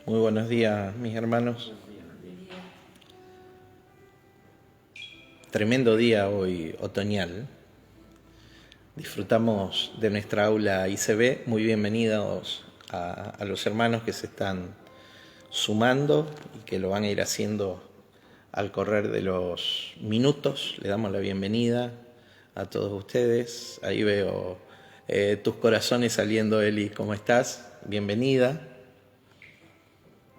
Muy buenos días, mis hermanos. Tremendo día hoy otoñal. Disfrutamos de nuestra aula ICB. Muy bienvenidos a los hermanos que se están sumando y que lo van a ir haciendo al correr de los minutos. Le damos la bienvenida a todos ustedes. Ahí veo tus corazones saliendo, Eli. ¿Cómo estás? Bienvenida.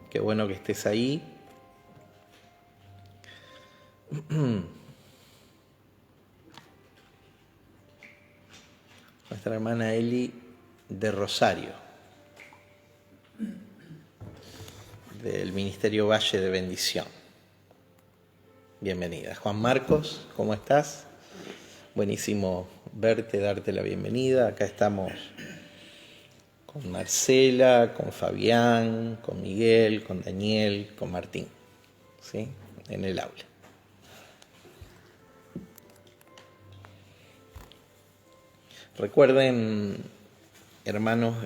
Qué bueno que estés ahí. Nuestra hermana Eli de Rosario, del Ministerio Valle de Bendición. Bienvenida. Juan Marcos, ¿cómo estás? Buenísimo verte, darte la bienvenida. Acá estamos con Marcela, con Fabián, con Miguel, con Daniel, con Martín, ¿sí? En el aula. Recuerden, hermanos,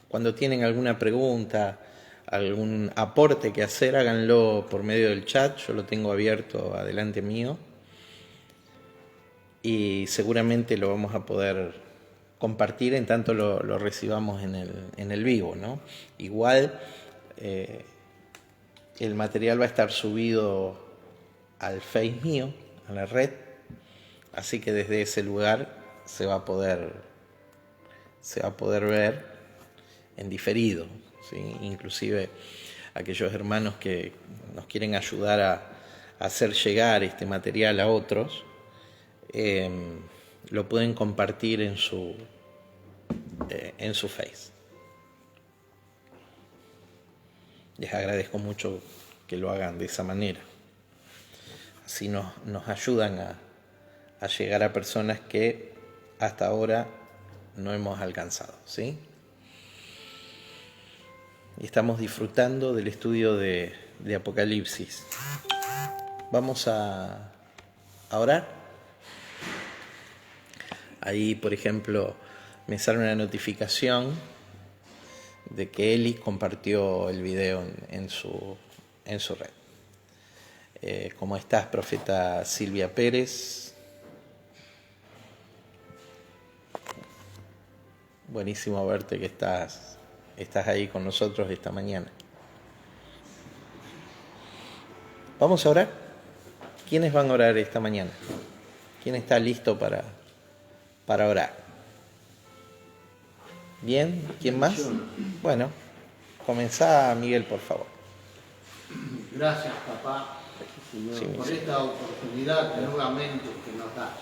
cuando tienen alguna pregunta, algún aporte que hacer, háganlo por medio del chat. Yo lo tengo abierto adelante mío y seguramente lo vamos a poder compartir en tanto lo recibamos en el vivo, ¿no? Igual el material va a estar subido al Face mío, a la red, así que desde ese lugar se va a poder ver en diferido, ¿sí? Inclusive aquellos hermanos que nos quieren ayudar a hacer llegar este material a otros, lo pueden compartir en su Face. Les agradezco mucho que lo hagan de esa manera. Así nos ayudan a llegar a personas que hasta ahora no hemos alcanzado, ¿sí? Y estamos disfrutando del estudio de Apocalipsis. Vamos a orar. Ahí, por ejemplo, me sale una notificación de que Eli compartió el video en su red. ¿Cómo estás, profeta Silvia Pérez? Buenísimo verte que estás ahí con nosotros esta mañana. ¿Vamos a orar? ¿Quiénes van a orar esta mañana? ¿Quién está listo para orar? ¿Bien? ¿Quién más? Bueno, comenzá, Miguel, por favor. Gracias, papá, por esta oportunidad nuevamente que nos das.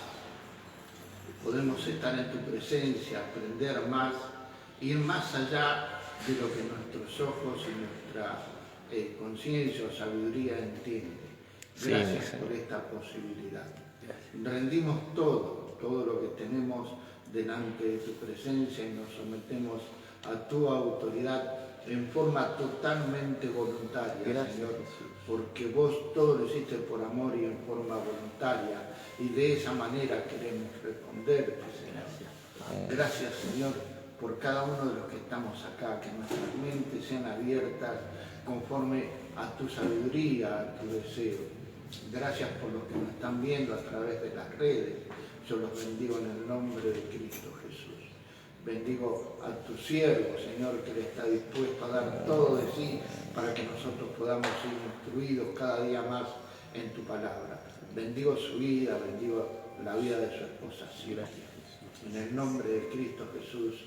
Podemos estar en tu presencia, aprender más, ir más allá de lo que nuestros ojos y nuestra conciencia o sabiduría entiende. Gracias por esta posibilidad. Rendimos todo lo que tenemos delante de tu presencia y nos sometemos a tu autoridad en forma totalmente voluntaria, gracias, Señor, porque vos todo lo hiciste por amor y en forma voluntaria, y de esa manera queremos responderte, Señor. Gracias, Señor, por cada uno de los que estamos acá, que nuestras mentes sean abiertas conforme a tu sabiduría, a tu deseo. Gracias por los que nos están viendo a través de las redes. Yo los bendigo en el nombre de Cristo Jesús. Bendigo a tu siervo, Señor, que le está dispuesto a dar todo de sí para que nosotros podamos ser instruidos cada día más en tu palabra. Bendigo su vida, bendigo la vida de su esposa Silvia. En el nombre de Cristo Jesús.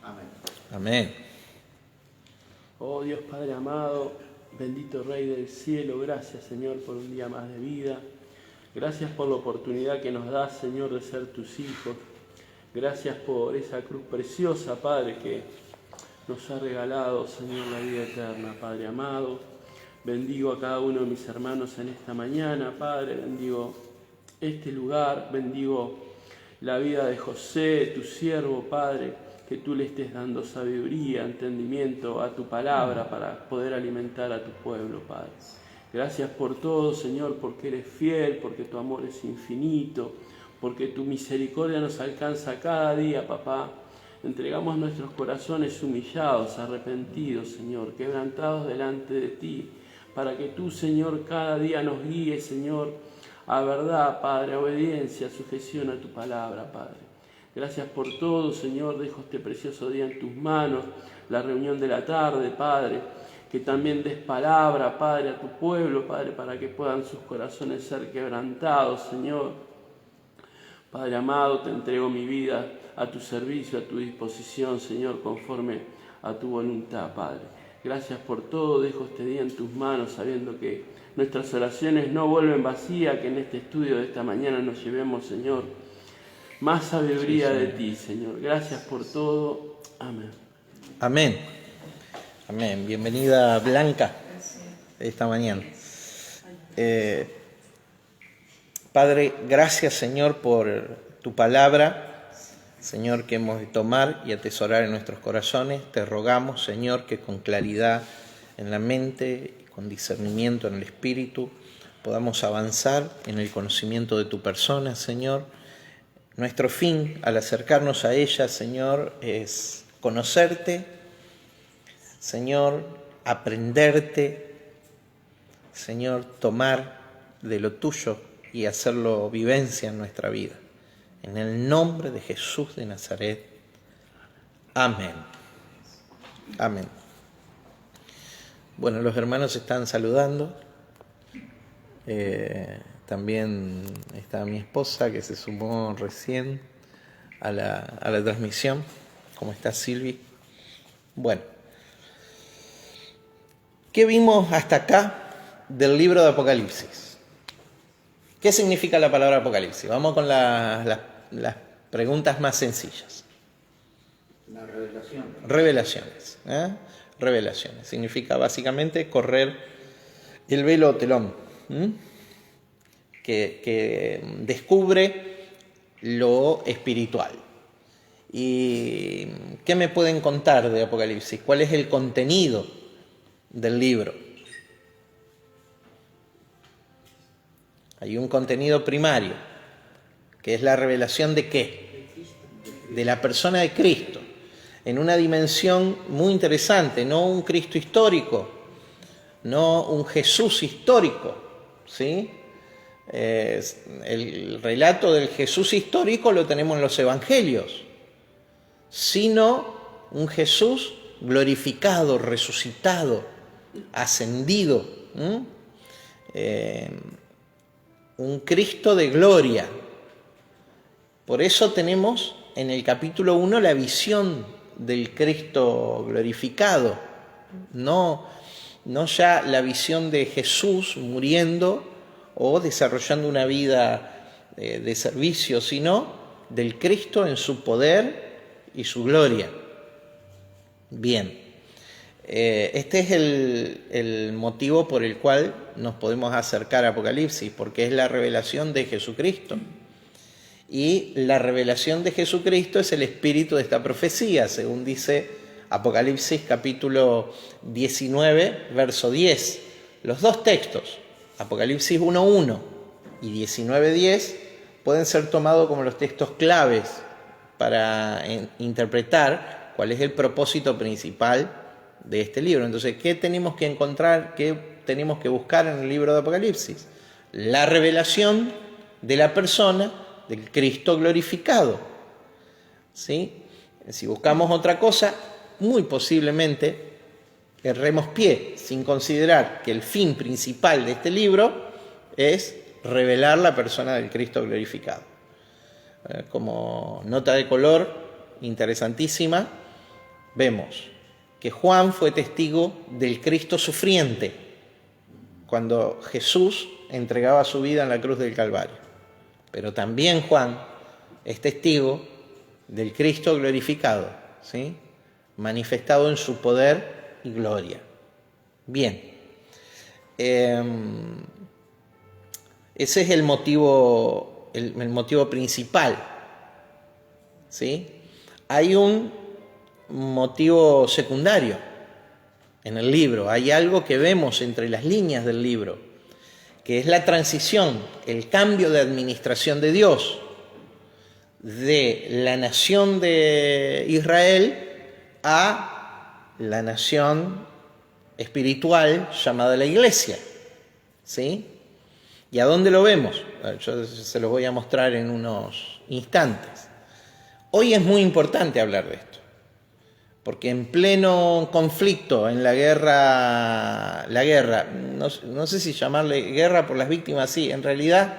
Amén. Amén. Oh Dios Padre amado, bendito Rey del cielo, gracias, Señor, por un día más de vida. Gracias por la oportunidad que nos das, Señor, de ser tus hijos. Gracias por esa cruz preciosa, Padre, que nos ha regalado, Señor, la vida eterna, Padre amado. Bendigo a cada uno de mis hermanos en esta mañana, Padre. Bendigo este lugar, bendigo la vida de José, tu siervo, Padre, que tú le estés dando sabiduría, entendimiento a tu palabra para poder alimentar a tu pueblo, Padre. Gracias por todo, Señor, porque eres fiel, porque tu amor es infinito, porque tu misericordia nos alcanza cada día, papá. Entregamos nuestros corazones humillados, arrepentidos, Señor, quebrantados delante de ti, para que tú, Señor, cada día nos guíes, Señor, a verdad, Padre, a obediencia, a sujeción a tu palabra, Padre. Gracias por todo, Señor, dejo este precioso día en tus manos, la reunión de la tarde, Padre, que también des palabra, Padre, a tu pueblo, Padre, para que puedan sus corazones ser quebrantados, Señor. Padre amado, te entrego mi vida a tu servicio, a tu disposición, Señor, conforme a tu voluntad, Padre. Gracias por todo, dejo este día en tus manos, sabiendo que nuestras oraciones no vuelven vacías, que en este estudio de esta mañana nos llevemos, Señor, más sabiduría de ti, Señor. Gracias por todo. Amén. Amén. Amén. Bienvenida, Blanca, esta mañana. Padre, gracias, Señor, por tu palabra, Señor, que hemos de tomar y atesorar en nuestros corazones. Te rogamos, Señor, que con claridad en la mente, con discernimiento en el espíritu, podamos avanzar en el conocimiento de tu persona, Señor. Nuestro fin al acercarnos a ella, Señor, es conocerte, Señor, aprenderte, Señor, tomar de lo tuyo y hacerlo vivencia en nuestra vida. En el nombre de Jesús de Nazaret. Amén. Amén. Bueno, los hermanos están saludando. También está mi esposa que se sumó recién a la transmisión. ¿Cómo está, Silvi? Bueno, ¿qué vimos hasta acá del libro de Apocalipsis? ¿Qué significa la palabra Apocalipsis? Vamos con las preguntas más sencillas. La revelación. Revelaciones. Revelaciones. Significa básicamente correr el velo o telón, que descubre lo espiritual. ¿Y qué me pueden contar de Apocalipsis? ¿Cuál es el contenido del libro? Hay un contenido primario, que es la revelación de ¿qué? De la persona de Cristo, en una dimensión muy interesante, no un Cristo histórico, no un Jesús histórico, ¿sí? El relato del Jesús histórico lo tenemos en los evangelios, sino un Jesús glorificado, resucitado, ascendido, un Cristo de gloria. Por eso tenemos en el capítulo 1 la visión del Cristo glorificado, no ya la visión de Jesús muriendo o desarrollando una vida de servicio, sino del Cristo en su poder y su gloria. Bien, este es el motivo por el cual nos podemos acercar a Apocalipsis, porque es la revelación de Jesucristo. Y la revelación de Jesucristo es el espíritu de esta profecía, según dice Apocalipsis capítulo 19, verso 10. Los dos textos, Apocalipsis 1:1 y 19:10, pueden ser tomados como los textos claves para interpretar cuál es el propósito principal de este libro. Entonces, ¿qué tenemos que encontrar, qué tenemos que buscar en el libro de Apocalipsis? La revelación de la persona del Cristo glorificado, ¿sí? Si buscamos otra cosa, muy posiblemente erremos pie, sin considerar que el fin principal de este libro es revelar la persona del Cristo glorificado. Como nota de color interesantísima, vemos que Juan fue testigo del Cristo sufriente cuando Jesús entregaba su vida en la cruz del Calvario. Pero también Juan es testigo del Cristo glorificado, ¿sí? Manifestado en su poder y gloria. Bien, ese es el motivo principal, ¿sí? Hay un motivo secundario en el libro, hay algo que vemos entre las líneas del libro, que es la transición, el cambio de administración de Dios, de la nación de Israel a la nación espiritual llamada la Iglesia. ¿Sí? ¿Y a dónde lo vemos? Yo se los voy a mostrar en unos instantes. Hoy es muy importante hablar de esto, porque en pleno conflicto, en la guerra, no sé si llamarle guerra por las víctimas, sí, en realidad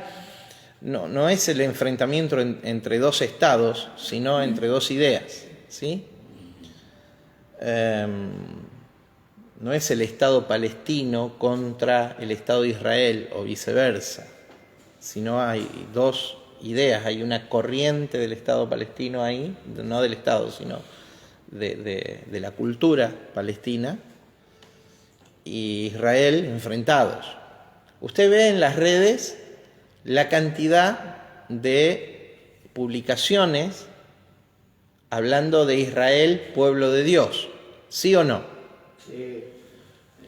no es el enfrentamiento entre dos estados, sino entre dos ideas, ¿sí? No es el Estado palestino contra el Estado de Israel o viceversa, sino hay dos ideas, hay una corriente del Estado palestino ahí, no del Estado, sino de la cultura palestina, y Israel enfrentados. Usted ve en las redes la cantidad de publicaciones hablando de Israel, pueblo de Dios, ¿sí o no? Sí.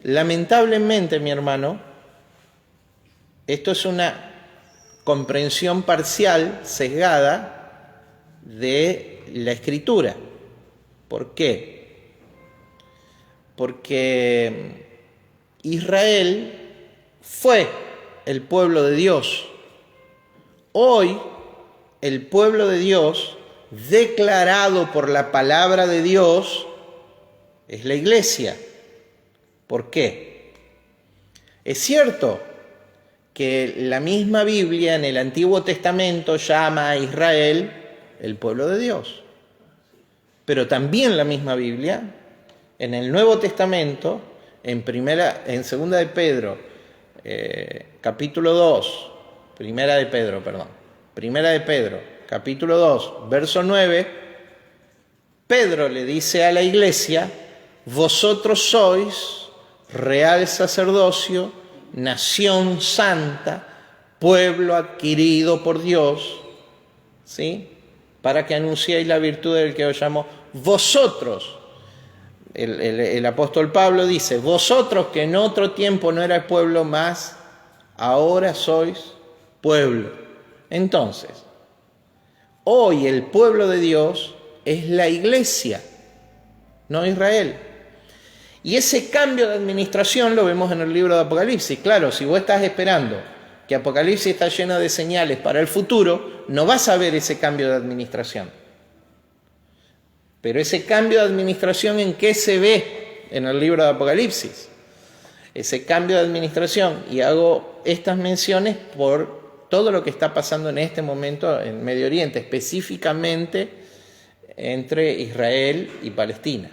Lamentablemente, mi hermano, esto es una comprensión parcial, sesgada, de la Escritura. ¿Por qué? Porque Israel fue el pueblo de Dios. Hoy, el pueblo de Dios, declarado por la palabra de Dios, es la Iglesia. ¿Por qué? Es cierto que la misma Biblia en el Antiguo Testamento llama a Israel el pueblo de Dios, pero también la misma Biblia en el Nuevo Testamento, en segunda de Pedro, capítulo 2, primera de Pedro, capítulo 2, verso 9, Pedro le dice a la Iglesia: vosotros sois real sacerdocio, nación santa, pueblo adquirido por Dios, ¿sí? Para que anunciéis la virtud del que os llamó. Vosotros, el apóstol Pablo dice, vosotros que en otro tiempo no erais pueblo más, ahora sois pueblo. Entonces, hoy el pueblo de Dios es la Iglesia, no Israel. Y ese cambio de administración lo vemos en el libro de Apocalipsis. Claro, si vos estás esperando que Apocalipsis está lleno de señales para el futuro, no vas a ver ese cambio de administración. Pero ese cambio de administración, ¿en qué se ve en el libro de Apocalipsis? Ese cambio de administración, y hago estas menciones por todo lo que está pasando en este momento en Medio Oriente, específicamente entre Israel y Palestina.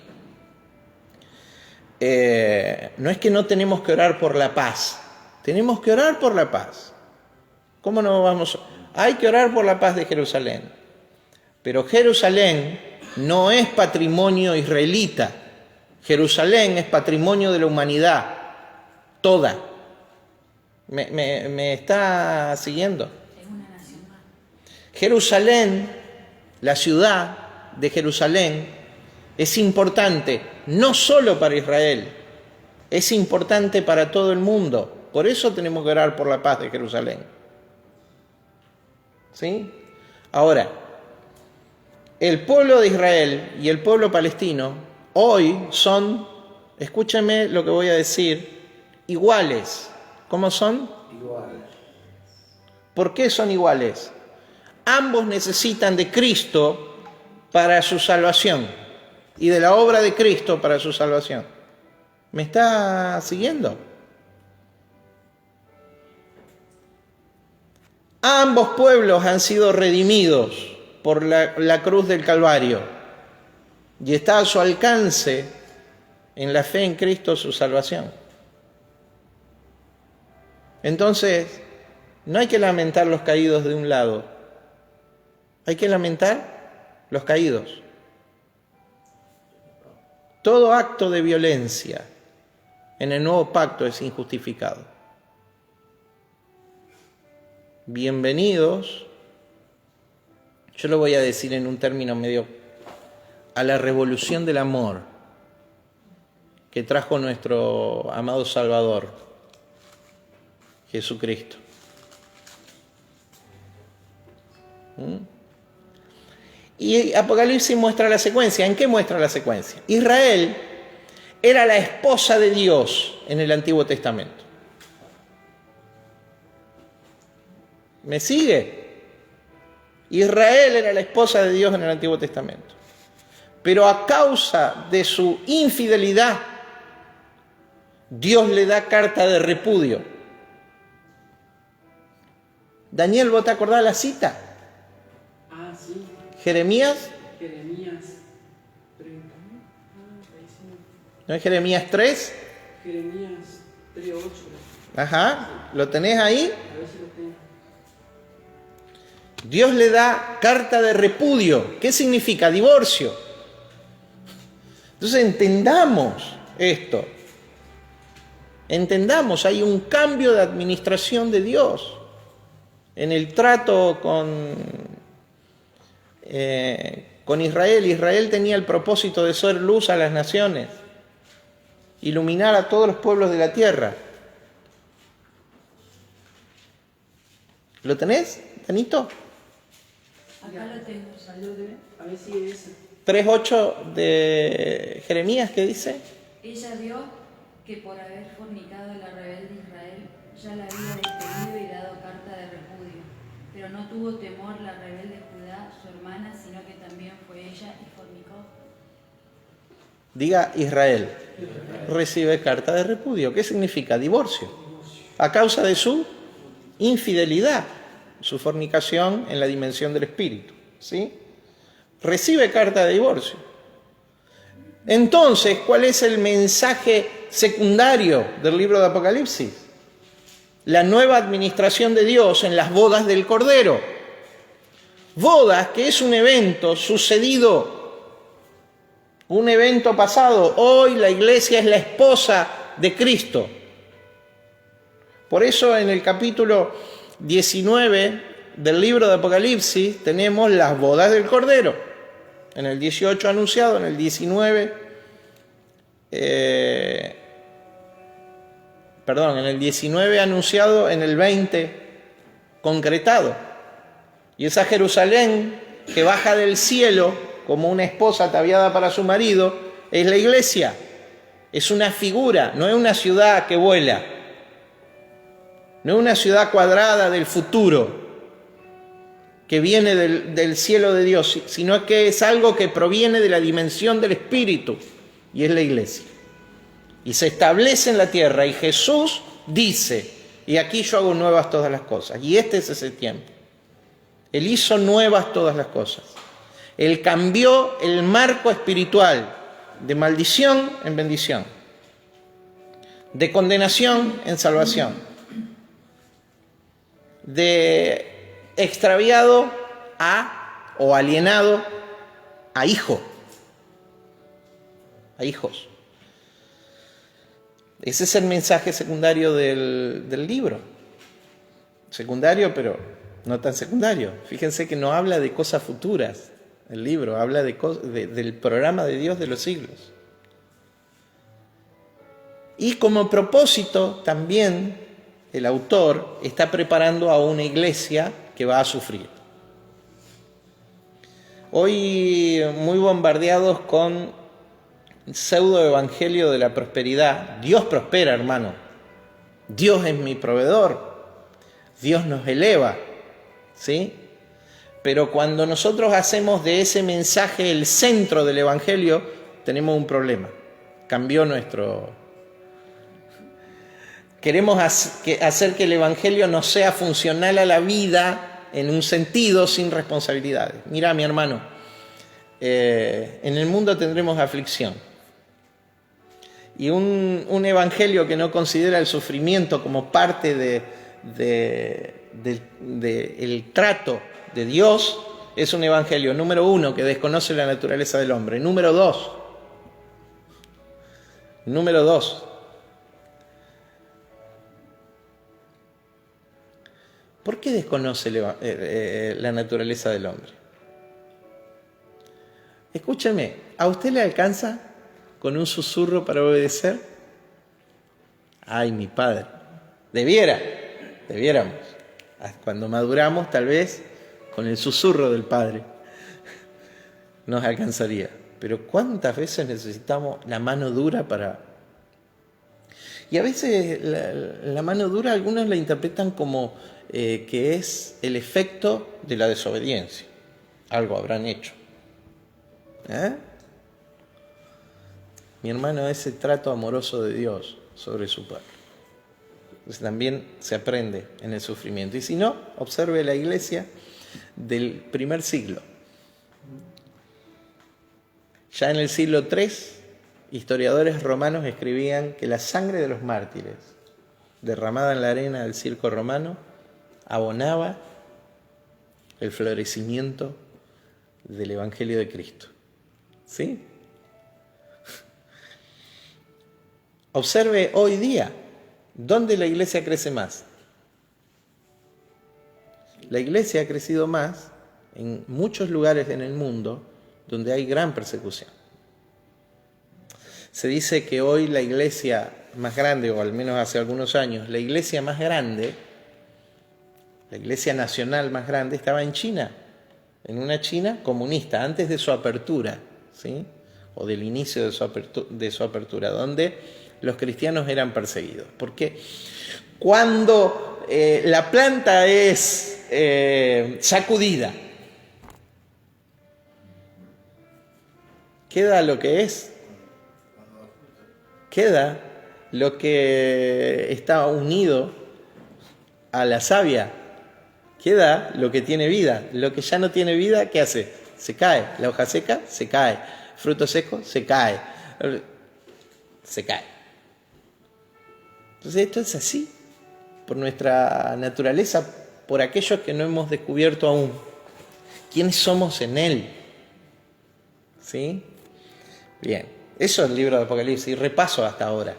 No es que no tenemos que orar por la paz, tenemos que orar por la paz. ¿Cómo no vamos? Hay que orar por la paz de Jerusalén, pero Jerusalén no es patrimonio israelita, Jerusalén es patrimonio de la humanidad toda. ¿Me está siguiendo? Es una nación más. Jerusalén, la ciudad de Jerusalén, es importante no solo para Israel, es importante para todo el mundo. Por eso tenemos que orar por la paz de Jerusalén. ¿Sí? Ahora, el pueblo de Israel y el pueblo palestino hoy son, escúchame lo que voy a decir, iguales. ¿Cómo son? Iguales. ¿Por qué son iguales? Ambos necesitan de Cristo para su salvación y de la obra de Cristo para su salvación. ¿Me está siguiendo? Ambos pueblos han sido redimidos por la cruz del Calvario y está a su alcance en la fe en Cristo su salvación. Entonces, no hay que lamentar los caídos de un lado, hay que lamentar los caídos. Todo acto de violencia en el nuevo pacto es injustificado. Bienvenidos, yo lo voy a decir en un término medio, a la revolución del amor que trajo nuestro amado Salvador, Jesucristo. Y Apocalipsis muestra la secuencia. ¿En qué muestra la secuencia? Israel era la esposa de Dios en el Antiguo Testamento. ¿Me sigue? Israel era la esposa de Dios en el Antiguo Testamento. Pero a causa de su infidelidad, Dios le da carta de repudio. Daniel, ¿vos te acordás la cita? Ah, sí. Jeremías. Jeremías 30. ¿No es Jeremías 3? Jeremías 3:8. Ajá, ¿lo tenés ahí? A ver si lo tengo. Dios le da carta de repudio. ¿Qué significa? Divorcio. Entonces entendamos esto. Entendamos, hay un cambio de administración de Dios en el trato con Israel. Israel tenía el propósito de ser luz a las naciones, iluminar a todos los pueblos de la tierra. ¿Lo tenés, Danito? Acá lo tengo, salude. A ver si es. 3:8 de Jeremías, ¿qué dice? Ella vio que por haber fornicado la rebelde Israel, ya la había despedido y dado carta de repudio. Pero no tuvo temor la rebelde Judá, su hermana, sino que también fue ella y fornicó. Diga Israel. Recibe carta de repudio. ¿Qué significa? Divorcio. A causa de su infidelidad, su fornicación en la dimensión del espíritu. ¿Sí? Recibe carta de divorcio. Entonces, ¿cuál es el mensaje secundario del libro de Apocalipsis? La nueva administración de Dios en las bodas del Cordero. Bodas que es un evento sucedido, un evento pasado. Hoy la iglesia es la esposa de Cristo. Por eso en el capítulo 19 del libro de Apocalipsis tenemos las bodas del Cordero. En el 18 anunciado, en el 19, en el 19 anunciado, en el 20 concretado. Y esa Jerusalén que baja del cielo como una esposa ataviada para su marido, es la iglesia. Es una figura, no es una ciudad que vuela. No es una ciudad cuadrada del futuro que viene del cielo de Dios, sino que es algo que proviene de la dimensión del Espíritu, y es la iglesia. Y se establece en la tierra, y Jesús dice, y aquí yo hago nuevas todas las cosas, y este es ese tiempo. Él hizo nuevas todas las cosas. Él cambió el marco espiritual de maldición en bendición, de condenación en salvación, de extraviado o alienado a hijo, a hijos. Ese es el mensaje secundario del libro. Secundario, pero no tan secundario. Fíjense que no habla de cosas futuras. El libro habla del programa de Dios de los siglos. Y como propósito también el autor está preparando a una iglesia que va a sufrir. Hoy muy bombardeados con pseudo evangelio de la prosperidad. Dios prospera, hermano. Dios es mi proveedor. Dios nos eleva, ¿sí? Pero cuando nosotros hacemos de ese mensaje el centro del evangelio, tenemos un problema. Cambió nuestro... Queremos hacer que el evangelio no sea funcional a la vida en un sentido sin responsabilidades. Mira, mi hermano, en el mundo tendremos aflicción. Y un evangelio que no considera el sufrimiento como parte del trato de Dios es un evangelio, número 1, que desconoce la naturaleza del hombre. Número 2, ¿por qué desconoce la naturaleza del hombre? Escúcheme, ¿a usted le alcanza con un susurro para obedecer? Ay, mi padre, debiéramos. Cuando maduramos, tal vez, con el susurro del padre. nos alcanzaría. Pero ¿cuántas veces necesitamos la mano dura para...? Y a veces la mano dura algunos la interpretan como que es el efecto de la desobediencia. Algo habrán hecho. Mi hermano, ese trato amoroso de Dios sobre su pueblo. Entonces también se aprende en el sufrimiento. Y si no, observe la iglesia del primer siglo. Ya en el siglo III, historiadores romanos escribían que la sangre de los mártires, derramada en la arena del circo romano, abonaba el florecimiento del Evangelio de Cristo. ¿Sí? Observe hoy día, ¿dónde la iglesia crece más? La iglesia ha crecido más en muchos lugares en el mundo donde hay gran persecución. Se dice que hoy la iglesia más grande, o al menos hace algunos años, la iglesia más grande, la iglesia nacional más grande, estaba en China, en una China comunista, antes de su apertura, ¿sí? O del inicio de su apertura, donde los cristianos eran perseguidos. Porque cuando la planta es sacudida, queda lo que es, queda lo que está unido a la savia, queda lo que tiene vida. Lo que ya no tiene vida, ¿qué hace? Se cae. La hoja seca, se cae. Fruto seco, se cae. Se cae. Entonces esto es así, por nuestra naturaleza, por aquellos que no hemos descubierto aún quiénes somos en Él. ¿Sí? Bien, eso es el libro de Apocalipsis, y repaso hasta ahora.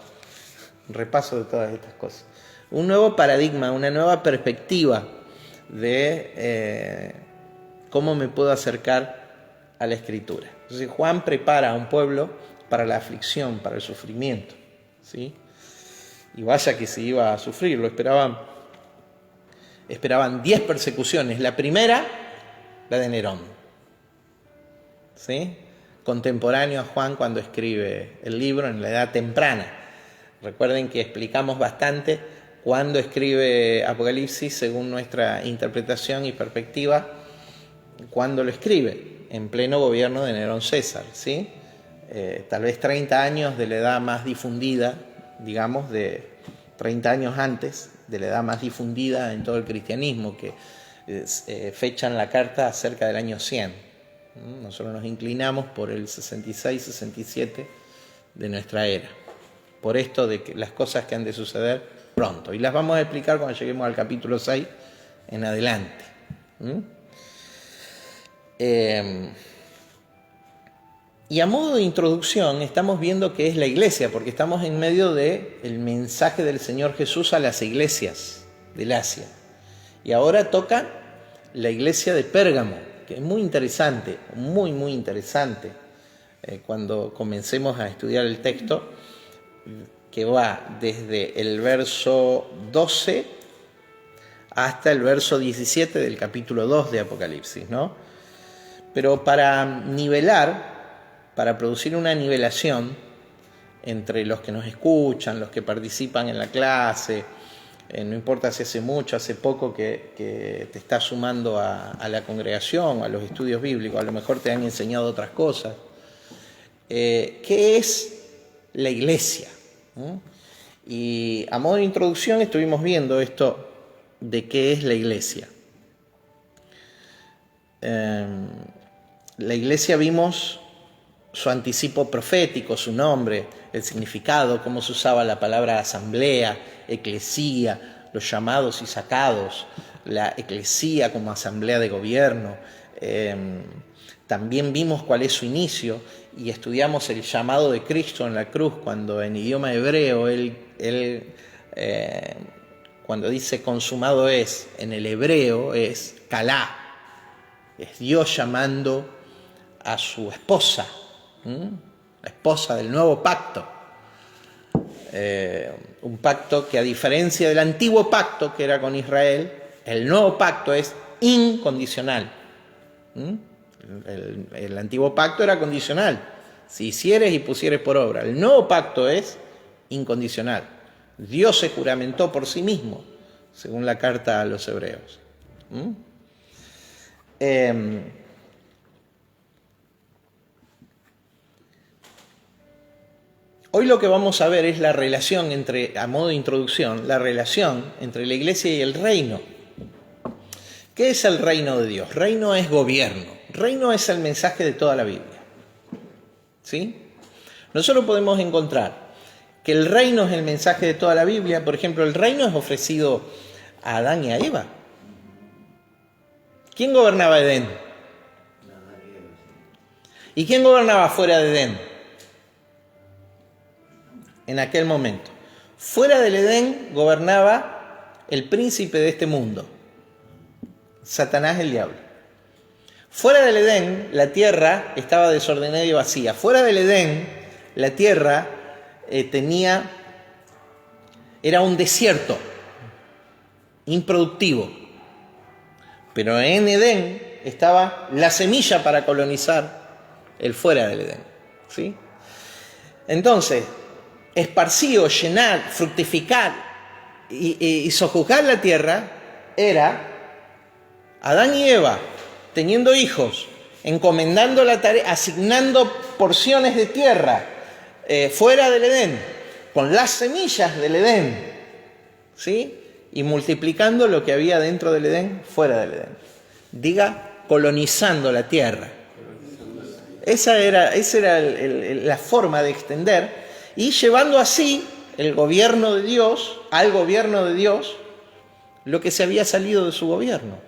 Un repaso de todas estas cosas. Un nuevo paradigma, una nueva perspectiva de cómo me puedo acercar a la Escritura. Entonces Juan prepara a un pueblo para la aflicción, para el sufrimiento, ¿sí? Y vaya que se iba a sufrir, lo esperaban 10 persecuciones. La primera, la de Nerón, ¿sí? Contemporáneo a Juan cuando escribe el libro en la edad temprana. Recuerden que explicamos bastante cuándo escribe Apocalipsis según nuestra interpretación y perspectiva, cuándo lo escribe, en pleno gobierno de Nerón César, ¿sí? Tal vez 30 años de la edad más difundida, digamos, de 30 años antes de la edad más difundida en todo el cristianismo, que fechan la carta cerca del año 100. Nosotros nos inclinamos por el 66-67 de nuestra era, por esto de que las cosas que han de suceder pronto, y las vamos a explicar cuando lleguemos al capítulo 6 en adelante. Y a modo de introducción estamos viendo qué es la iglesia, porque estamos en medio del mensaje del Señor Jesús a las iglesias del Asia. Y ahora toca la iglesia de Pérgamo, que es muy interesante, muy, muy interesante. Cuando comencemos a estudiar el texto, que va desde el verso 12 hasta el verso 17 del capítulo 2 de Apocalipsis, ¿no? Pero para nivelar, para producir una nivelación entre los que nos escuchan, los que participan en la clase, no importa si hace mucho, hace poco que te estás sumando a la congregación, a los estudios bíblicos, a lo mejor te han enseñado otras cosas. ¿Qué es la iglesia? Y a modo de introducción estuvimos viendo esto de qué es la iglesia. La iglesia vimos su anticipo profético, su nombre, el significado, cómo se usaba la palabra asamblea, eclesía, los llamados y sacados, la eclesía como asamblea de gobierno. También vimos cuál es su inicio y estudiamos el llamado de Cristo en la cruz, cuando en idioma hebreo cuando dice consumado es, en el hebreo es kalá, es Dios llamando a su esposa, la esposa del nuevo pacto. Un pacto que, a diferencia del antiguo pacto que era con Israel, el nuevo pacto es incondicional. El antiguo pacto era condicional. Si hicieres y pusieres por obra. El nuevo pacto es incondicional. Dios se juramentó por sí mismo, según la carta a los hebreos. Hoy lo que vamos a ver es la relación a modo de introducción, la relación entre la iglesia y el reino. ¿Qué es el reino de Dios? Reino es gobierno. Reino es el mensaje de toda la Biblia. ¿Sí? Nosotros podemos encontrar que el reino es el mensaje de toda la Biblia. Por ejemplo, el reino es ofrecido a Adán y a Eva. ¿Quién gobernaba Edén? ¿Y quién gobernaba fuera de Edén? En aquel momento. Fuera del Edén gobernaba el príncipe de este mundo, Satanás el diablo. Fuera del Edén, la tierra estaba desordenada y vacía. Fuera del Edén, la tierra era un desierto, improductivo. Pero en Edén estaba la semilla para colonizar el fuera del Edén. ¿Sí? Entonces, esparcir, llenar, fructificar y sojuzgar la tierra era Adán y Eva teniendo hijos, encomendando la tarea, asignando porciones de tierra fuera del Edén, con las semillas del Edén, ¿sí? Y multiplicando lo que había dentro del Edén, fuera del Edén. Diga, colonizando la tierra. Esa era la forma de extender y llevando así al gobierno de Dios, lo que se había salido de su gobierno.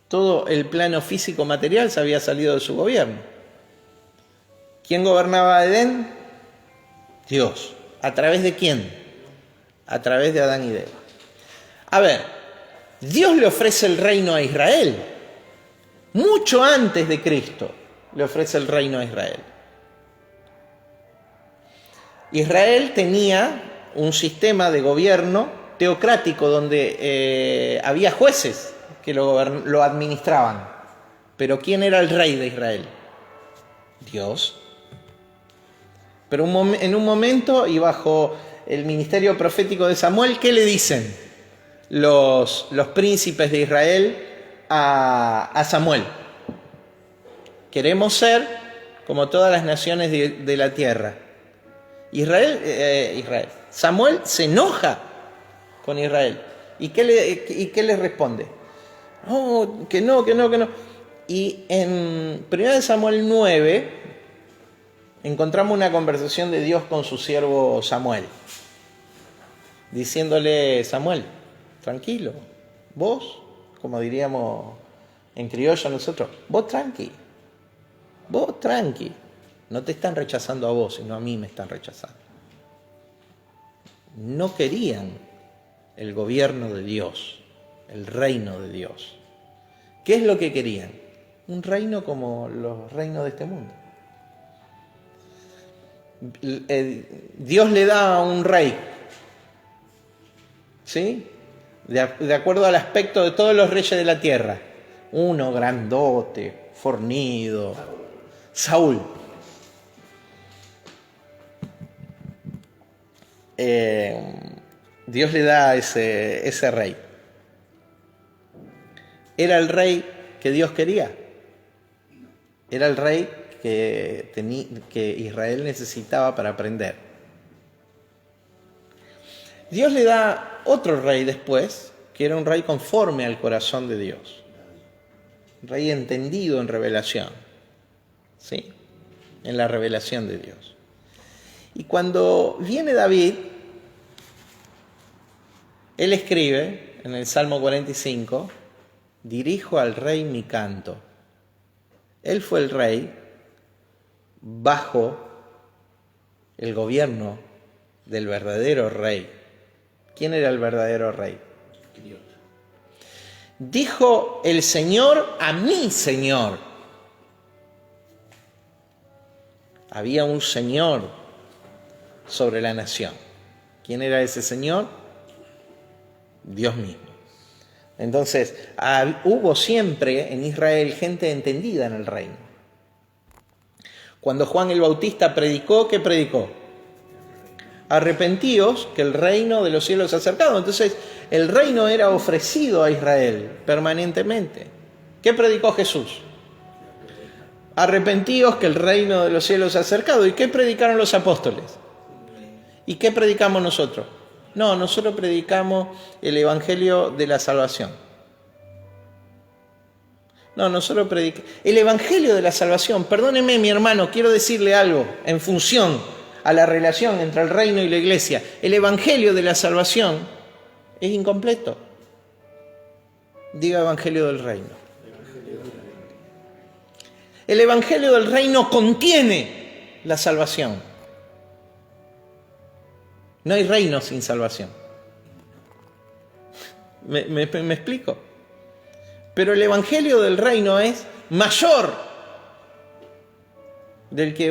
Todo el plano físico material se había salido de su gobierno. ¿Quién gobernaba Edén? Dios. ¿A través de quién? A través de Adán y de Eva. A ver, Dios le ofrece el reino a Israel. Mucho antes de Cristo le ofrece el reino a Israel. Israel tenía un sistema de gobierno teocrático donde había jueces que lo administraban. Pero ¿quién era el rey de Israel? Dios. Pero en un momento y bajo el ministerio profético de Samuel, ¿qué le dicen los príncipes de Israel a Samuel? Queremos ser como todas las naciones de la tierra. Samuel se enoja con Israel. ¿Y qué le responde? Oh, que no. Y en 1 Samuel 9 encontramos una conversación de Dios con su siervo Samuel, diciéndole: Samuel, tranquilo, vos, como diríamos en criollo nosotros, vos tranqui, no te están rechazando a vos, sino a mí me están rechazando. No querían el gobierno de Dios, el reino de Dios. ¿Qué es lo que querían? Un reino como los reinos de este mundo. Dios le da a un rey, ¿sí? De acuerdo al aspecto de todos los reyes de la tierra. Uno grandote, fornido, Saúl. Dios le da a ese rey. ¿Era el rey que Dios quería? Era el rey que Israel necesitaba para aprender. Dios le da otro rey después, que era un rey conforme al corazón de Dios. Un rey entendido en revelación. ¿Sí? En la revelación de Dios. Y cuando viene David, él escribe en el Salmo 45, dirijo al rey mi canto. Él fue el rey bajo el gobierno del verdadero rey. ¿Quién era el verdadero rey? Dios. Dijo el Señor a mi Señor. Había un Señor sobre la nación. ¿Quién era ese Señor? Dios mismo. Entonces, hubo siempre en Israel gente entendida en el reino. Cuando Juan el Bautista predicó, ¿qué predicó? Arrepentíos, que el reino de los cielos se ha acercado. Entonces, el reino era ofrecido a Israel permanentemente. ¿Qué predicó Jesús? Arrepentíos, que el reino de los cielos se ha acercado. ¿Y qué predicaron los apóstoles? ¿Y qué predicamos nosotros? No, nosotros predicamos el evangelio de la salvación. No, nosotros predicamos el evangelio de la salvación. Perdóneme, mi hermano, quiero decirle algo en función a la relación entre el reino y la iglesia. El evangelio de la salvación es incompleto. Diga evangelio del reino. El evangelio del reino contiene la salvación. No hay reino sin salvación. ¿Me explico? Pero el evangelio del reino es mayor del que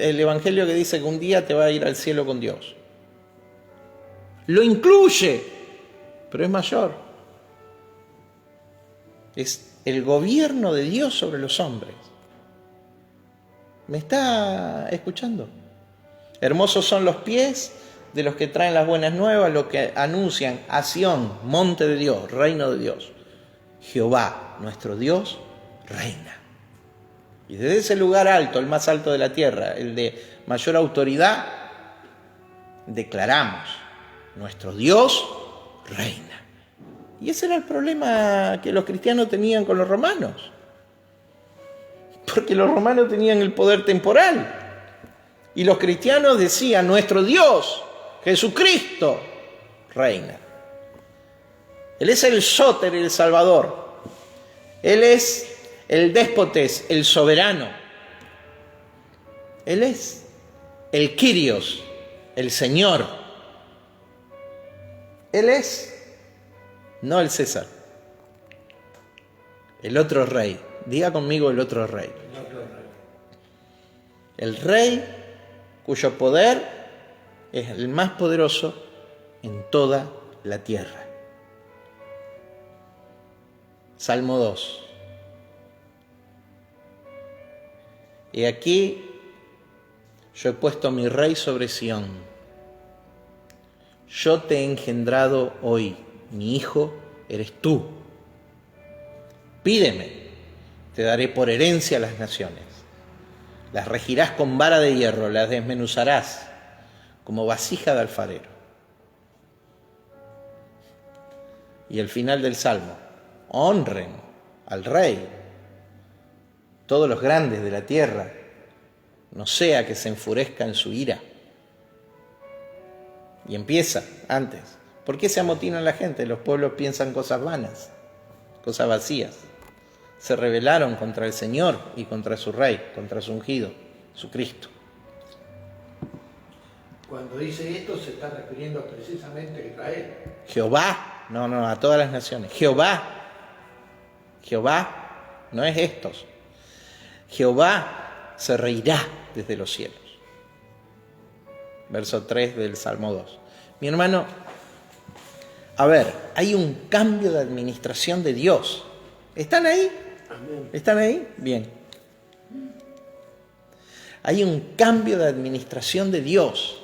el evangelio que dice que un día te va a ir al cielo con Dios. Lo incluye, pero es mayor. Es el gobierno de Dios sobre los hombres. ¿Me está escuchando? Hermosos son los pies de los que traen las buenas nuevas, los que anuncian a Sión, monte de Dios, reino de Dios. Jehová, nuestro Dios, reina. Y desde ese lugar alto, el más alto de la tierra, el de mayor autoridad, declaramos, nuestro Dios reina. Y ese era el problema que los cristianos tenían con los romanos. Porque los romanos tenían el poder temporal. Y los cristianos decían, nuestro Dios, Jesucristo, reina. Él es el Sóter, el Salvador. Él es el Déspotes, el soberano. Él es el Kyrios, el Señor. Él es, no el César, el otro rey. Diga conmigo el otro rey. El rey cuyo poder es el más poderoso en toda la tierra. Salmo 2. Y aquí yo he puesto a mi rey sobre Sión. Yo te he engendrado hoy, mi hijo eres tú. Pídeme, te daré por herencia a las naciones. Las regirás con vara de hierro, las desmenuzarás como vasija de alfarero. Y el final del Salmo, honren al rey, todos los grandes de la tierra, no sea que se enfurezca en su ira. Y empieza antes. ¿Por qué se amotinan la gente? Los pueblos piensan cosas vanas, cosas vacías. Se rebelaron contra el Señor y contra su Rey, contra su ungido, su Cristo. Cuando dice esto se está refiriendo precisamente a Israel. Jehová, no, a todas las naciones. Jehová, no es estos. Jehová se reirá desde los cielos. Verso 3 del Salmo 2. Mi hermano, a ver, hay un cambio de administración de Dios. ¿Están ahí? ¿Están ahí? Bien. Hay un cambio de administración de Dios.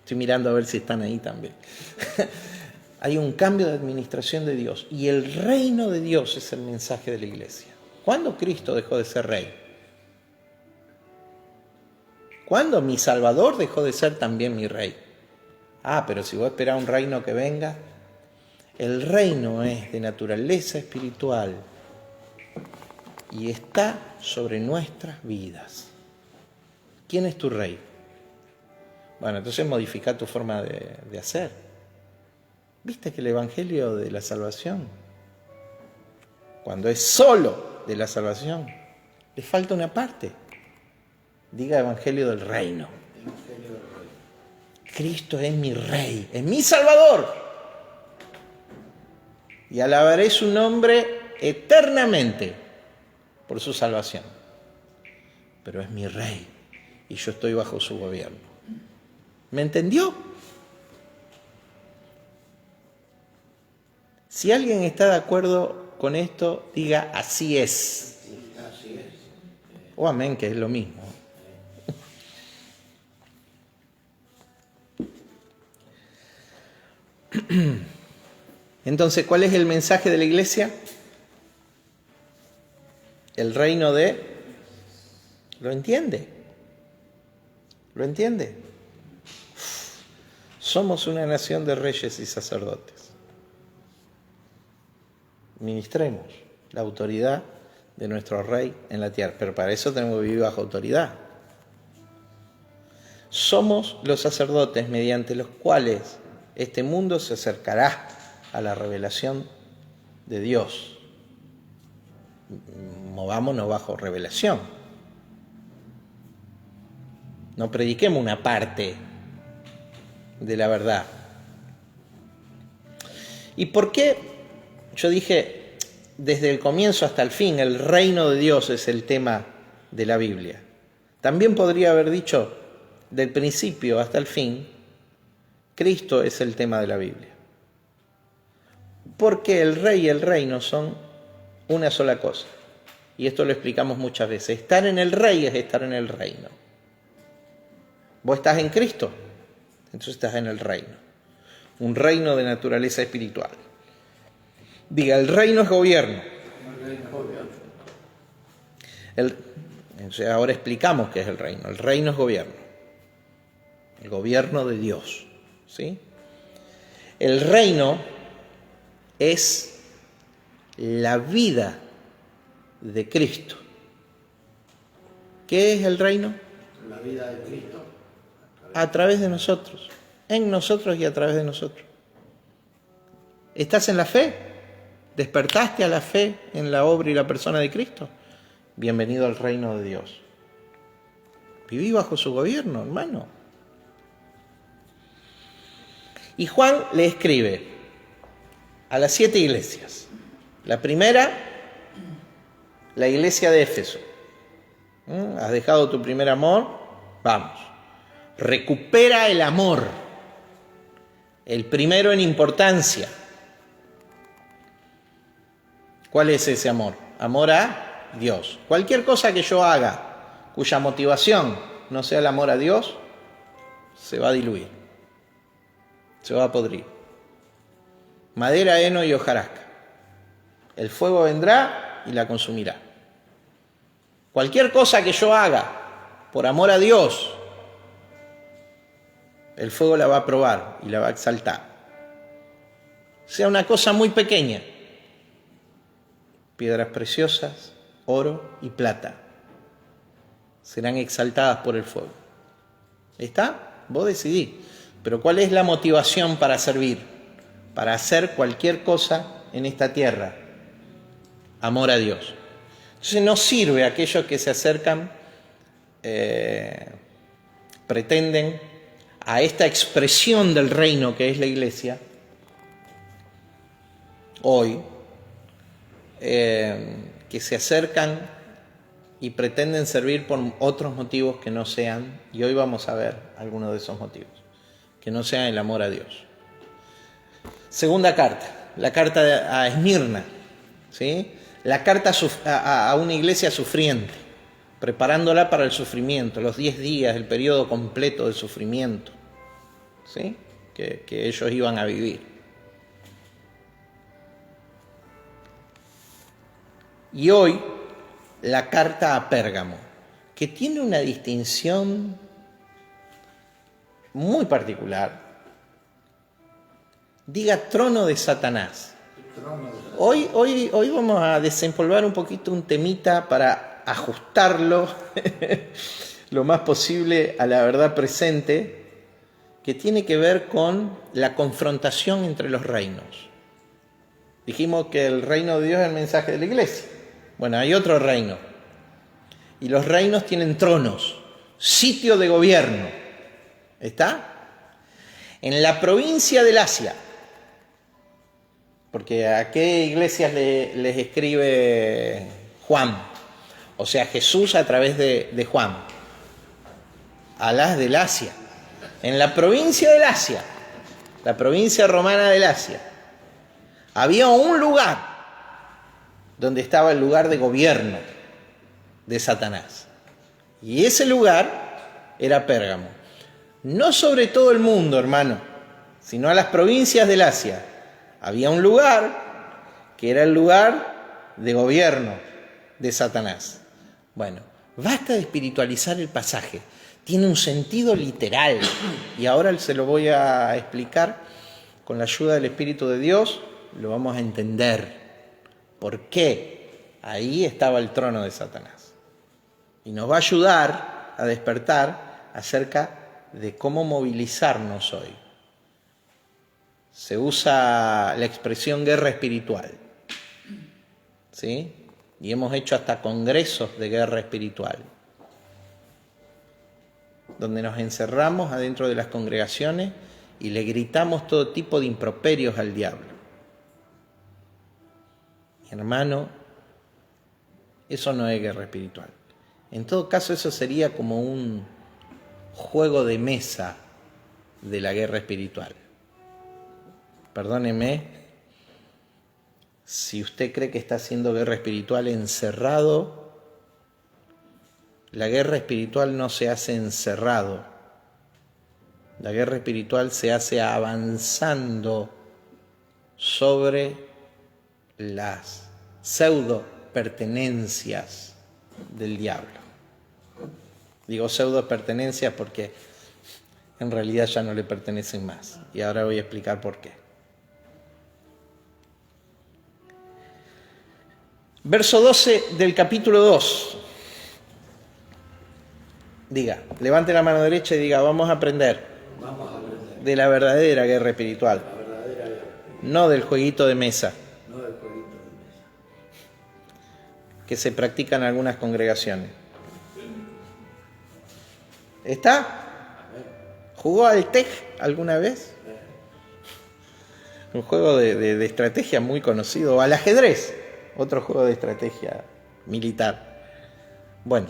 Estoy mirando a ver si están ahí también. Hay un cambio de administración de Dios. Y el reino de Dios es el mensaje de la iglesia. ¿Cuándo Cristo dejó de ser rey? ¿Cuándo mi Salvador dejó de ser también mi rey? Pero si vos esperás un reino que venga, el reino es de naturaleza espiritual y está sobre nuestras vidas. ¿Quién es tu rey? Bueno, entonces modifica tu forma de hacer. ¿Viste que el evangelio de la salvación, cuando es solo de la salvación, le falta una parte? Diga evangelio del reino. Cristo es mi rey, es mi Salvador. Y alabaré su nombre eternamente por su salvación. Pero es mi rey y yo estoy bajo su gobierno. ¿Me entendió? Si alguien está de acuerdo con esto, diga así es. Así es. O amén, que es lo mismo. Entonces, ¿cuál es el mensaje de la iglesia? El reino de... ¿Lo entiende? ¿Lo entiende? Somos una nación de reyes y sacerdotes. Ministremos la autoridad de nuestro rey en la tierra, pero para eso tenemos que vivir bajo autoridad. Somos los sacerdotes mediante los cuales este mundo se acercará a la revelación de Dios. Movámonos bajo revelación. No prediquemos una parte de la verdad. ¿Y por qué? Yo dije, desde el comienzo hasta el fin, el reino de Dios es el tema de la Biblia. También podría haber dicho, del principio hasta el fin, Cristo es el tema de la Biblia. Porque el rey y el reino son una sola cosa. Y esto lo explicamos muchas veces. Estar en el rey es estar en el reino. Vos estás en Cristo, entonces estás en el reino. Un reino de naturaleza espiritual. Diga, el reino es gobierno. Entonces ahora explicamos qué es el reino. El reino es gobierno. El gobierno de Dios. ¿Sí? El reino es la vida de Cristo. ¿Qué es el reino? La vida de Cristo. A través de nosotros. En nosotros y a través de nosotros. ¿Estás en la fe? ¿Despertaste a la fe en la obra y la persona de Cristo? Bienvenido al reino de Dios. Viví bajo su gobierno, hermano. Y Juan le escribe a las 7 iglesias. La primera, la iglesia de Éfeso. ¿Has dejado tu primer amor? Vamos. Recupera el amor. El primero en importancia. ¿Cuál es ese amor? Amor a Dios. Cualquier cosa que yo haga cuya motivación no sea el amor a Dios, se va a diluir. Se va a podrir. Madera, heno y hojarasca. El fuego vendrá y la consumirá. Cualquier cosa que yo haga por amor a Dios, el fuego la va a probar y la va a exaltar. Sea una cosa muy pequeña. Piedras preciosas, oro y plata serán exaltadas por el fuego. ¿Está? Vos decidís. Pero ¿cuál es la motivación para servir? Para hacer cualquier cosa en esta tierra. Amor a Dios. Entonces no sirve a aquellos que se acercan, pretenden a esta expresión del reino que es la iglesia, hoy, que se acercan y pretenden servir por otros motivos que no sean, y hoy vamos a ver algunos de esos motivos, que no sean el amor a Dios. Segunda carta, la carta a Esmirna, ¿sí? La carta a una iglesia sufriente, preparándola para el sufrimiento, los 10 días, el periodo completo de sufrimiento, ¿sí? que ellos iban a vivir. Y hoy, la carta a Pérgamo, que tiene una distinción muy particular. Diga trono de Satanás. Hoy vamos a desempolvar un poquito un temita para ajustarlo lo más posible a la verdad presente, que tiene que ver con la confrontación entre los reinos. Dijimos que el reino de Dios es el mensaje de la iglesia. Bueno, hay otro reino. Y los reinos tienen tronos, sitio de gobierno. ¿Está? En la provincia del Asia. Porque ¿a qué iglesias les escribe Juan? O sea, Jesús a través de Juan. A las del Asia. En la provincia del Asia, la provincia romana del Asia, Había un lugar donde estaba el lugar de gobierno de Satanás. Y ese lugar era Pérgamo. No sobre todo el mundo, hermano, sino a las provincias del Asia. Había un lugar que era el lugar de gobierno de Satanás. Bueno, basta de espiritualizar el pasaje. Tiene un sentido literal. Y ahora se lo voy a explicar con la ayuda del Espíritu de Dios. Lo vamos a entender. ¿Por qué? Ahí estaba el trono de Satanás. Y nos va a ayudar a despertar acerca de cómo movilizarnos hoy. Se usa la expresión guerra espiritual, ¿sí? Y hemos hecho hasta congresos de guerra espiritual, donde nos encerramos adentro de las congregaciones y le gritamos todo tipo de improperios al diablo. Mi hermano, eso no es guerra espiritual. En todo caso, eso sería como un juego de mesa de la guerra espiritual. Perdóneme, si usted cree que está haciendo guerra espiritual encerrado, la guerra espiritual no se hace encerrado. La guerra espiritual se hace avanzando sobre las pseudo pertenencias del diablo. Digo pseudo pertenencias porque en realidad ya no le pertenecen más. Y ahora voy a explicar por qué. Verso 12 del capítulo 2. Diga, levante la mano derecha y diga, vamos a aprender de la verdadera guerra espiritual. No del jueguito de mesa. Que se practica en algunas congregaciones. ¿Está? ¿Jugó al TEG alguna vez? Un juego de estrategia muy conocido. O al ajedrez, otro juego de estrategia militar. Bueno,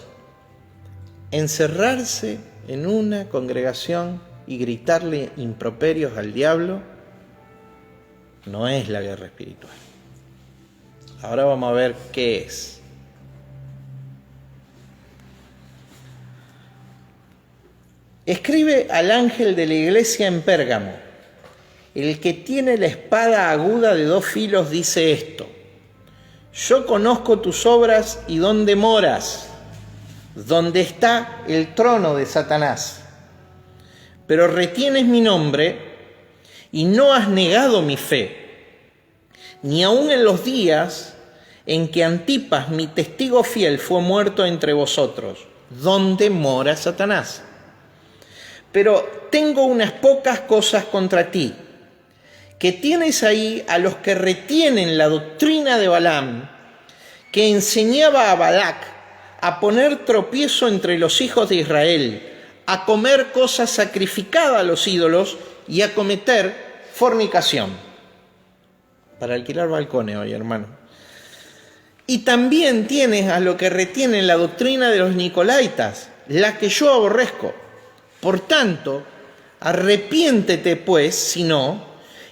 encerrarse en una congregación y gritarle improperios al diablo no es la guerra espiritual. Ahora vamos a ver qué es. Escribe al ángel de la iglesia en Pérgamo: el que tiene la espada aguda de 2 filos dice esto: yo conozco tus obras y dónde moras, donde está el trono de Satanás. Pero retienes mi nombre y no has negado mi fe, ni aun en los días en que Antipas, mi testigo fiel, fue muerto entre vosotros, donde mora Satanás. Pero tengo unas pocas cosas contra ti, que tienes ahí a los que retienen la doctrina de Balaam, que enseñaba a Balac a poner tropiezo entre los hijos de Israel, a comer cosas sacrificadas a los ídolos y a cometer fornicación. Para alquilar balcones hoy, hermano. Y también tienes a los que retienen la doctrina de los nicolaitas, la que yo aborrezco. Por tanto, arrepiéntete pues, si no,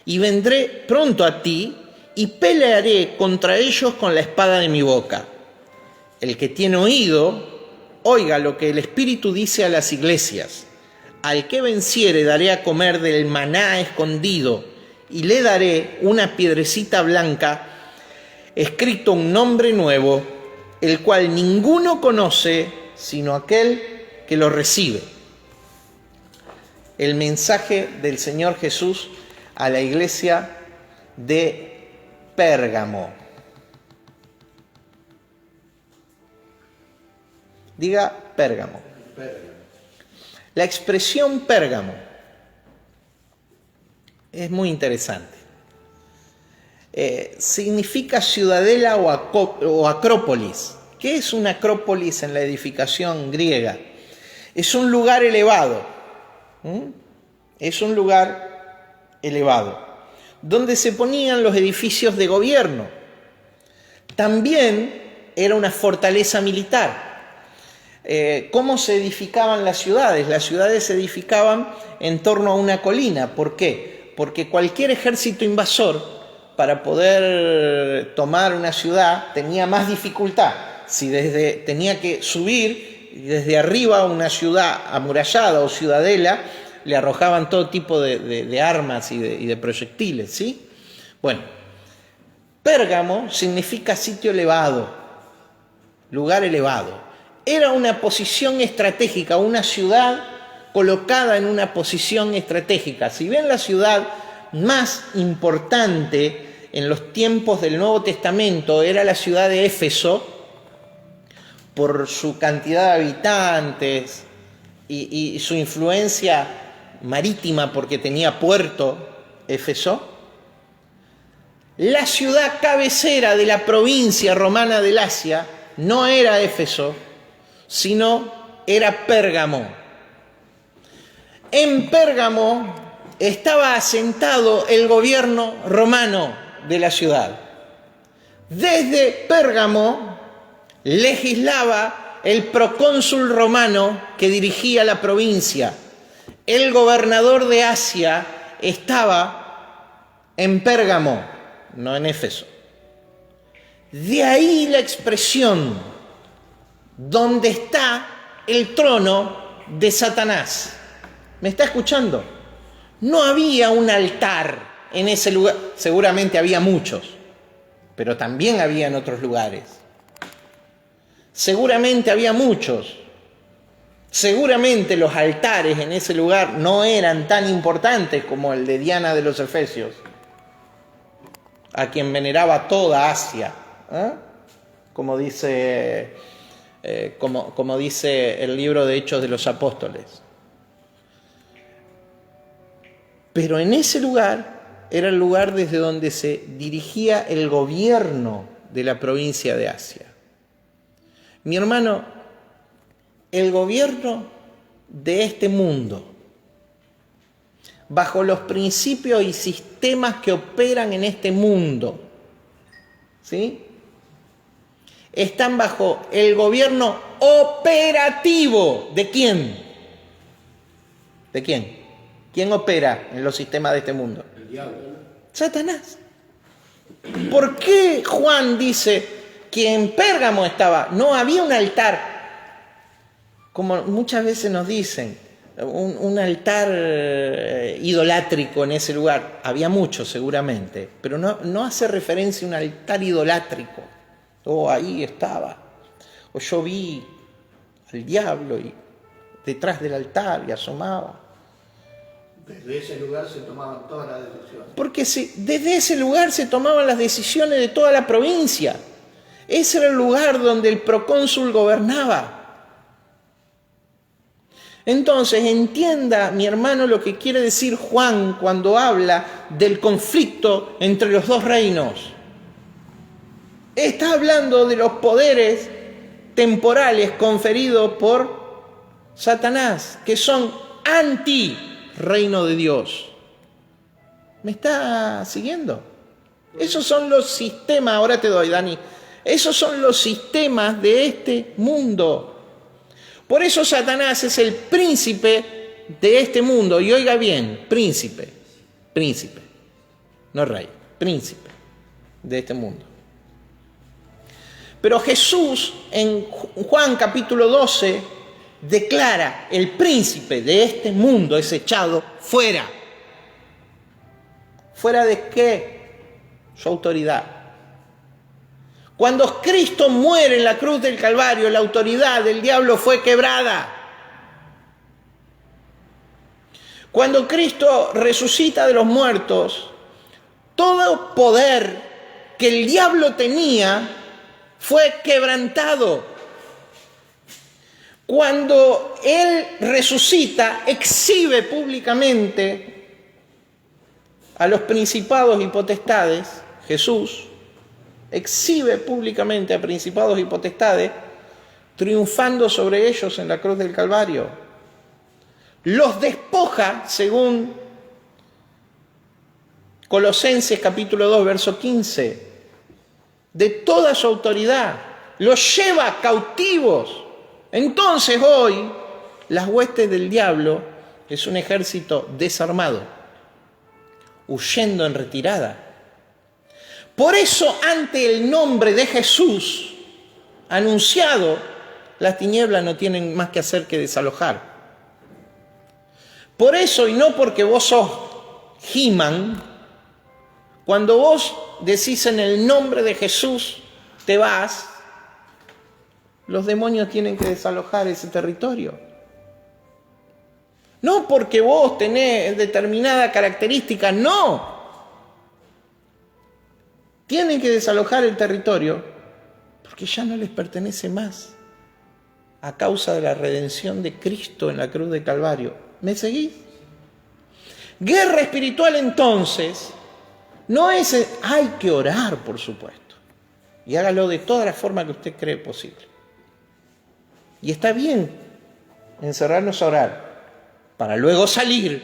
y vendré pronto a ti y pelearé contra ellos con la espada de mi boca. El que tiene oído, oiga lo que el Espíritu dice a las iglesias. Al que venciere daré a comer del maná escondido y le daré una piedrecita blanca, escrito un nombre nuevo, el cual ninguno conoce sino aquel que lo recibe. El mensaje del Señor Jesús a la iglesia de Pérgamo. Diga Pérgamo. La expresión Pérgamo es muy interesante. Significa ciudadela o acrópolis. ¿Qué es una acrópolis en la edificación griega? Es un lugar elevado. Es un lugar elevado donde se ponían los edificios de gobierno. También era una fortaleza militar. ¿Cómo se edificaban las ciudades? Las ciudades se edificaban en torno a una colina. ¿Por qué? Porque cualquier ejército invasor, para poder tomar una ciudad tenía más dificultad. Si tenía que subir desde arriba a una ciudad amurallada o ciudadela, le arrojaban todo tipo de armas y de proyectiles, ¿sí? Bueno, Pérgamo significa sitio elevado, lugar elevado. Era una posición estratégica, una ciudad colocada en una posición estratégica. Si bien la ciudad más importante en los tiempos del Nuevo Testamento era la ciudad de Éfeso, por su cantidad de habitantes y su influencia marítima porque tenía puerto, Éfeso, la ciudad cabecera de la provincia romana del Asia no era Éfeso, sino era Pérgamo. En Pérgamo estaba asentado el gobierno romano de la ciudad. Desde Pérgamo legislaba el procónsul romano que dirigía la provincia. El gobernador de Asia estaba en Pérgamo, no en Éfeso. De ahí la expresión, donde está el trono de Satanás. ¿Me está escuchando? No había un altar en ese lugar. Seguramente había muchos, pero también había en otros lugares. Seguramente había muchos. Seguramente los altares en ese lugar no eran tan importantes como el de Diana de los Efesios, a quien veneraba toda Asia, como dice el libro de Hechos de los Apóstoles. Pero en ese lugar era el lugar desde donde se dirigía el gobierno de la provincia de Asia. Mi hermano, el gobierno de este mundo, bajo los principios y sistemas que operan en este mundo, ¿sí?, están bajo el gobierno operativo. ¿De quién? ¿De quién? ¿Quién opera en los sistemas de este mundo? El diablo. Satanás. ¿Por qué Juan dice que en Pérgamo estaba? No había un altar, como muchas veces nos dicen, un altar idolátrico en ese lugar. Había muchos seguramente, pero no hace referencia a un altar idolátrico. Ahí estaba. O yo vi al diablo y detrás del altar y asomaba. Desde ese lugar se tomaban todas las decisiones. Porque desde ese lugar se tomaban las decisiones de toda la provincia. Ese era el lugar donde el procónsul gobernaba. Entonces, entienda, mi hermano, lo que quiere decir Juan cuando habla del conflicto entre los dos reinos. Está hablando de los poderes temporales conferidos por Satanás, que son anti-reino de Dios. ¿Me está siguiendo? Esos son los sistemas, ahora te doy, Dani. Esos son los sistemas de este mundo. Por eso Satanás es el príncipe de este mundo. Y oiga bien, príncipe, no rey, príncipe de este mundo. Pero Jesús en Juan capítulo 12 declara: el príncipe de este mundo es echado fuera. ¿Fuera de qué? Su autoridad. Cuando Cristo muere en la cruz del Calvario, la autoridad del diablo fue quebrada. Cuando Cristo resucita de los muertos, todo poder que el diablo tenía fue quebrantado. Cuando Él resucita, exhibe públicamente a los principados y potestades. Jesús exhibe públicamente a principados y potestades, triunfando sobre ellos en la cruz del Calvario. Los despoja, según Colosenses capítulo 2, verso 15, de toda su autoridad, los lleva cautivos. Entonces hoy las huestes del diablo es un ejército desarmado, huyendo en retirada. Por eso, ante el nombre de Jesús anunciado, las tinieblas no tienen más que hacer que desalojar. Por eso, y no porque vos sos He-Man, cuando vos decís en el nombre de Jesús, te vas, los demonios tienen que desalojar ese territorio. No porque vos tenés determinada característica, no. Tienen que desalojar el territorio porque ya no les pertenece más a causa de la redención de Cristo en la cruz de Calvario. ¿Me seguís? Guerra espiritual entonces no es... Hay que orar, por supuesto. Y hágalo de toda la forma que usted cree posible. Y está bien encerrarnos a orar para luego salir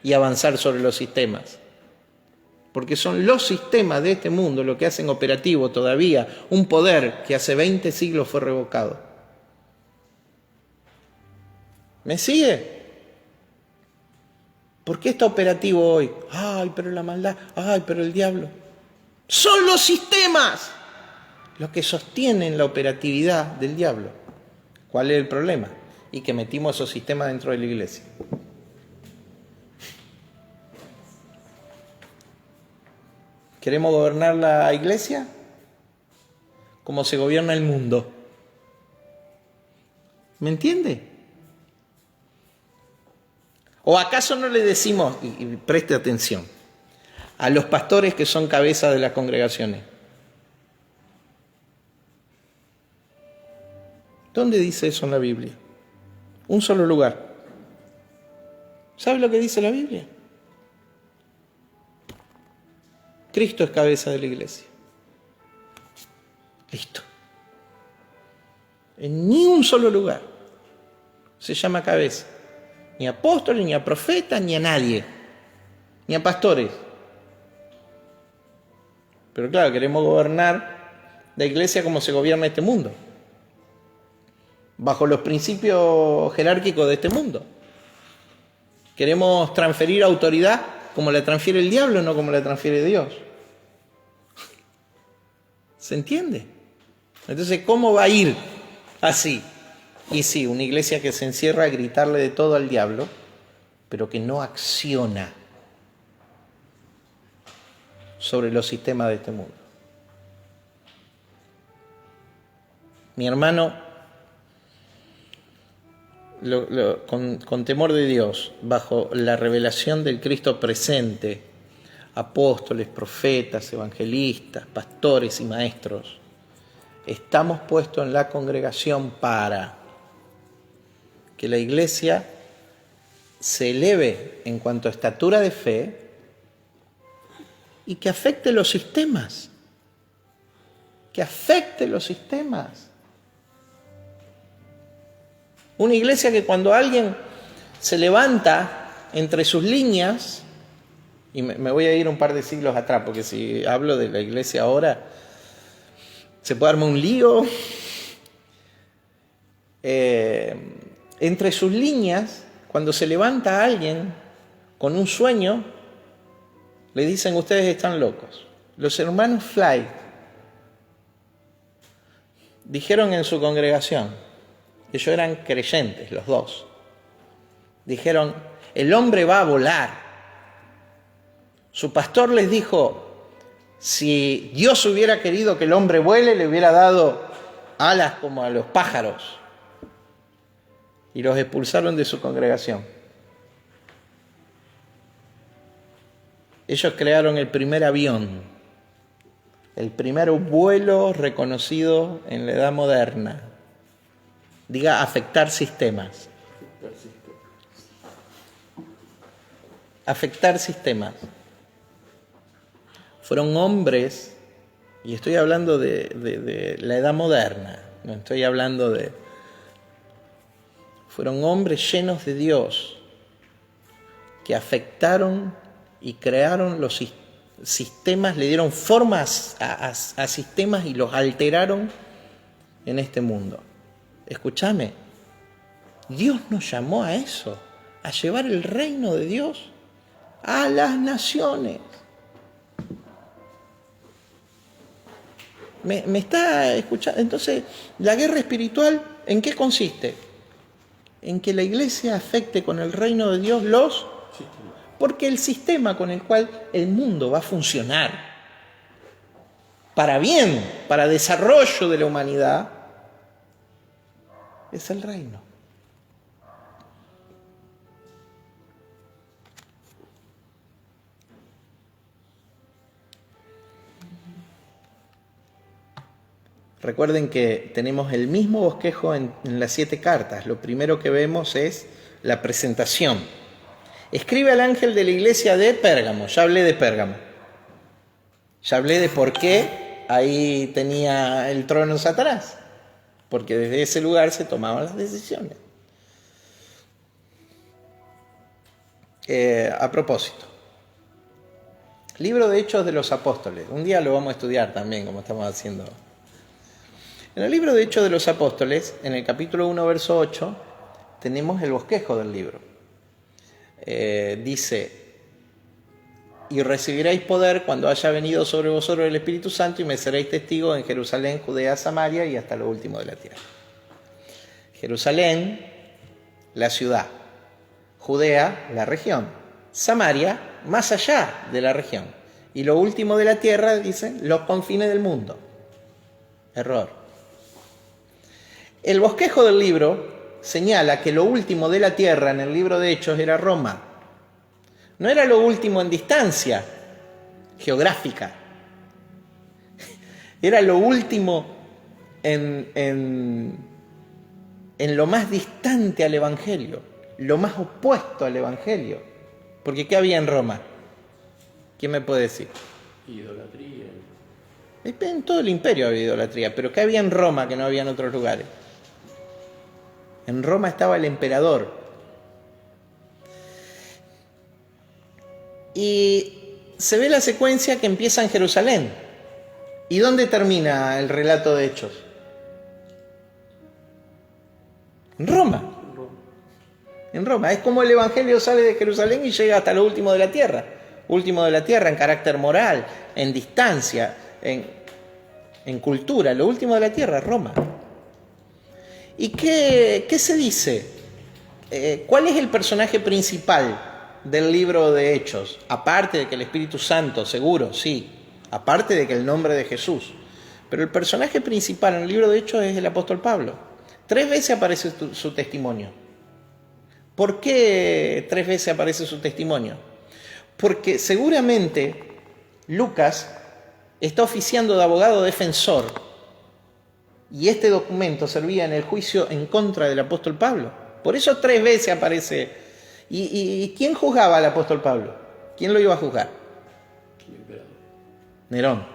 y avanzar sobre los sistemas. Porque son los sistemas de este mundo los que hacen operativo todavía un poder que hace 20 siglos fue revocado. ¿Me sigue? ¿Por qué está operativo hoy? Ay, pero la maldad, ay, pero el diablo. Son los sistemas los que sostienen la operatividad del diablo. ¿Cuál es el problema? Y que metimos esos sistemas dentro de la iglesia. ¿Queremos gobernar la iglesia? Como se gobierna el mundo. ¿Me entiende? ¿O acaso no le decimos, y preste atención, a los pastores que son cabezas de las congregaciones? ¿Dónde dice eso en la Biblia? Un solo lugar. ¿Sabe lo que dice la Biblia? Cristo es cabeza de la iglesia. Listo. En ni un solo lugar se llama cabeza. Ni a apóstoles, ni a profetas, ni a nadie. Ni a pastores. Pero claro, queremos gobernar la iglesia como se gobierna este mundo. Bajo los principios jerárquicos de este mundo. Queremos transferir autoridad como la transfiere el diablo, no como la transfiere Dios. ¿Se entiende? Entonces, ¿cómo va a ir así? Y sí, una iglesia que se encierra a gritarle de todo al diablo, pero que no acciona sobre los sistemas de este mundo. Mi hermano, con temor de Dios, bajo la revelación del Cristo presente, apóstoles, profetas, evangelistas, pastores y maestros, estamos puestos en la congregación para que la iglesia se eleve en cuanto a estatura de fe y que afecte los sistemas. Que afecte los sistemas. Una iglesia que cuando alguien se levanta entre sus líneas, y me voy a ir un par de siglos atrás, porque si hablo de la iglesia ahora, se puede armar un lío. Entre sus líneas, cuando se levanta alguien con un sueño, le dicen: ustedes están locos. Los hermanos Fly dijeron en su congregación, ellos eran creyentes, los dos, dijeron: el hombre va a volar. Su pastor les dijo: si Dios hubiera querido que el hombre vuele, le hubiera dado alas como a los pájaros. Y los expulsaron de su congregación. Ellos crearon el primer avión, el primer vuelo reconocido en la edad moderna. Diga, afectar sistemas. Afectar sistemas. Fueron hombres, y estoy hablando de la edad moderna, no estoy hablando de... Fueron hombres llenos de Dios que afectaron y crearon los sistemas, le dieron formas a sistemas y los alteraron en este mundo. Escúchame, Dios nos llamó a eso, a llevar el reino de Dios a las naciones. ¿Me está escuchando? Entonces, la guerra espiritual, ¿en qué consiste? En que la iglesia afecte con el reino de Dios porque el sistema con el cual el mundo va a funcionar para bien, para desarrollo de la humanidad, es el reino. Recuerden que tenemos el mismo bosquejo en las 7 cartas. Lo primero que vemos es la presentación. Escribe al ángel de la iglesia de Pérgamo. Ya hablé de Pérgamo. Ya hablé de por qué ahí tenía el trono Satanás. Porque desde ese lugar se tomaban las decisiones. A propósito, libro de Hechos de los Apóstoles. Un día lo vamos a estudiar también, como estamos haciendo. En el libro de Hechos de los Apóstoles, en el capítulo 1, verso 8, tenemos el bosquejo del libro. Dice: y recibiréis poder cuando haya venido sobre vosotros el Espíritu Santo, y me seréis testigos en Jerusalén, Judea, Samaria y hasta lo último de la tierra. Jerusalén, la ciudad. Judea, la región. Samaria, más allá de la región. Y lo último de la tierra, dicen, los confines del mundo. Error. El bosquejo del libro señala que lo último de la tierra en el libro de Hechos era Roma. No era lo último en distancia geográfica. Era lo último en lo más distante al Evangelio, lo más opuesto al Evangelio. Porque ¿qué había en Roma? ¿Quién me puede decir? Idolatría. En todo el imperio había idolatría, pero ¿qué había en Roma que no había en otros lugares? En Roma estaba el emperador. Y se ve la secuencia que empieza en Jerusalén. ¿Y dónde termina el relato de Hechos? En Roma. En Roma. Es como el Evangelio sale de Jerusalén y llega hasta lo último de la tierra. Último de la tierra en carácter moral, en distancia, en cultura. Lo último de la tierra, Roma. ¿Y qué se dice? ¿Cuál es el personaje principal del libro de Hechos? Aparte de que el Espíritu Santo, seguro, sí. Aparte de que el nombre de Jesús. Pero el personaje principal en el libro de Hechos es el apóstol Pablo. 3 veces aparece su testimonio. ¿Por qué 3 veces aparece su testimonio? Porque seguramente Lucas está oficiando de abogado defensor. Y este documento servía en el juicio en contra del apóstol Pablo. Por eso 3 veces aparece. ¿Y quién juzgaba al apóstol Pablo? ¿Quién lo iba a juzgar? El emperador. Nerón.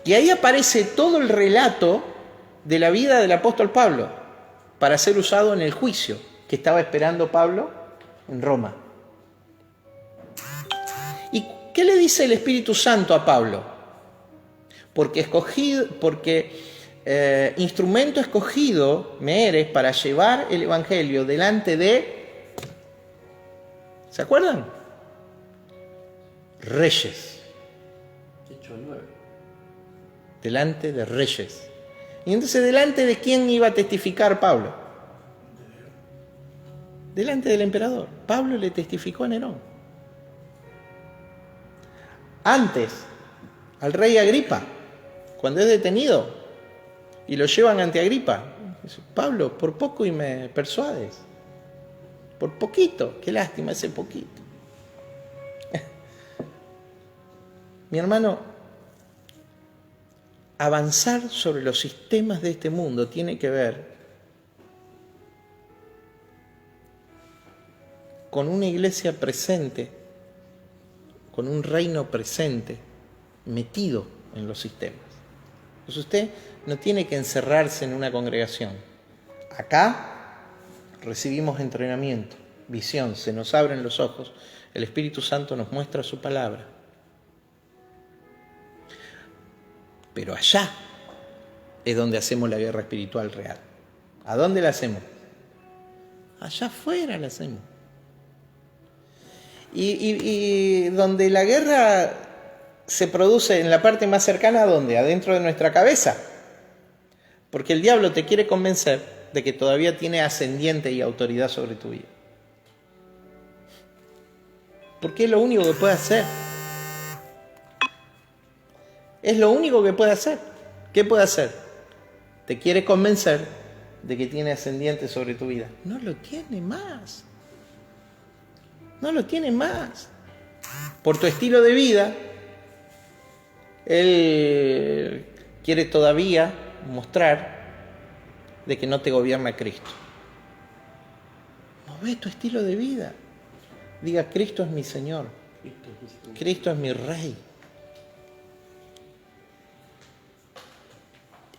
Y ahí aparece todo el relato de la vida del apóstol Pablo para ser usado en el juicio que estaba esperando Pablo en Roma. ¿Y qué le dice el Espíritu Santo a Pablo? Porque instrumento escogido me eres para llevar el Evangelio delante de... ¿Se acuerdan? Reyes. Hechos 9. Delante de reyes. Y entonces, ¿delante de quién iba a testificar Pablo? Delante del emperador. Pablo le testificó a Nerón. Antes, al rey Agripa, cuando es detenido y lo llevan ante Agripa, dice: Pablo, por poco y me persuades. Por poquito, qué lástima ese poquito. Mi hermano, avanzar sobre los sistemas de este mundo tiene que ver con una iglesia presente, con un reino presente, metido en los sistemas. Entonces usted no tiene que encerrarse en una congregación. Acá recibimos entrenamiento, visión, se nos abren los ojos, el Espíritu Santo nos muestra su palabra. Pero allá es donde hacemos la guerra espiritual real. ¿A dónde la hacemos? Allá afuera la hacemos. Y donde la guerra se produce en la parte más cercana, ¿dónde? Adentro de nuestra cabeza. Porque el diablo te quiere convencer de que todavía tiene ascendiente y autoridad sobre tu vida. Porque es lo único que puede hacer. Es lo único que puede hacer. ¿Qué puede hacer? Te quiere convencer de que tiene ascendiente sobre tu vida. No lo tiene más. No lo tiene más. Por tu estilo de vida, él quiere todavía mostrar de que no te gobierna Cristo. Move tu estilo de vida. Diga, Cristo es mi Señor. Cristo es mi Rey.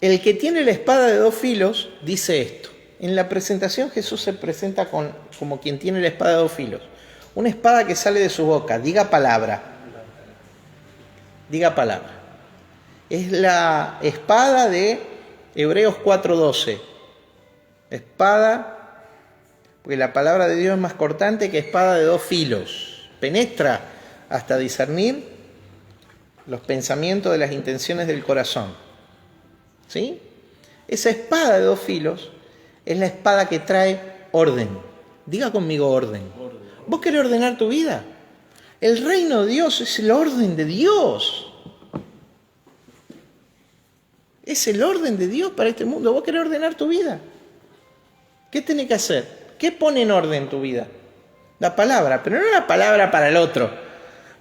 El que tiene la espada de dos filos dice esto. En la presentación Jesús se presenta como quien tiene la espada de dos filos. Una espada que sale de su boca. Diga palabra. Diga palabra. Es la espada de Hebreos 4:12. Espada, porque la palabra de Dios es más cortante que espada de dos filos. Penetra hasta discernir los pensamientos de las intenciones del corazón. ¿Sí? Esa espada de dos filos es la espada que trae orden. Diga conmigo orden. ¿Vos querés ordenar tu vida? El reino de Dios es el orden de Dios. Es el orden de Dios para este mundo. ¿Vos querés ordenar tu vida? ¿Qué tenés que hacer? ¿Qué pone en orden tu vida? La palabra, pero no la palabra para el otro.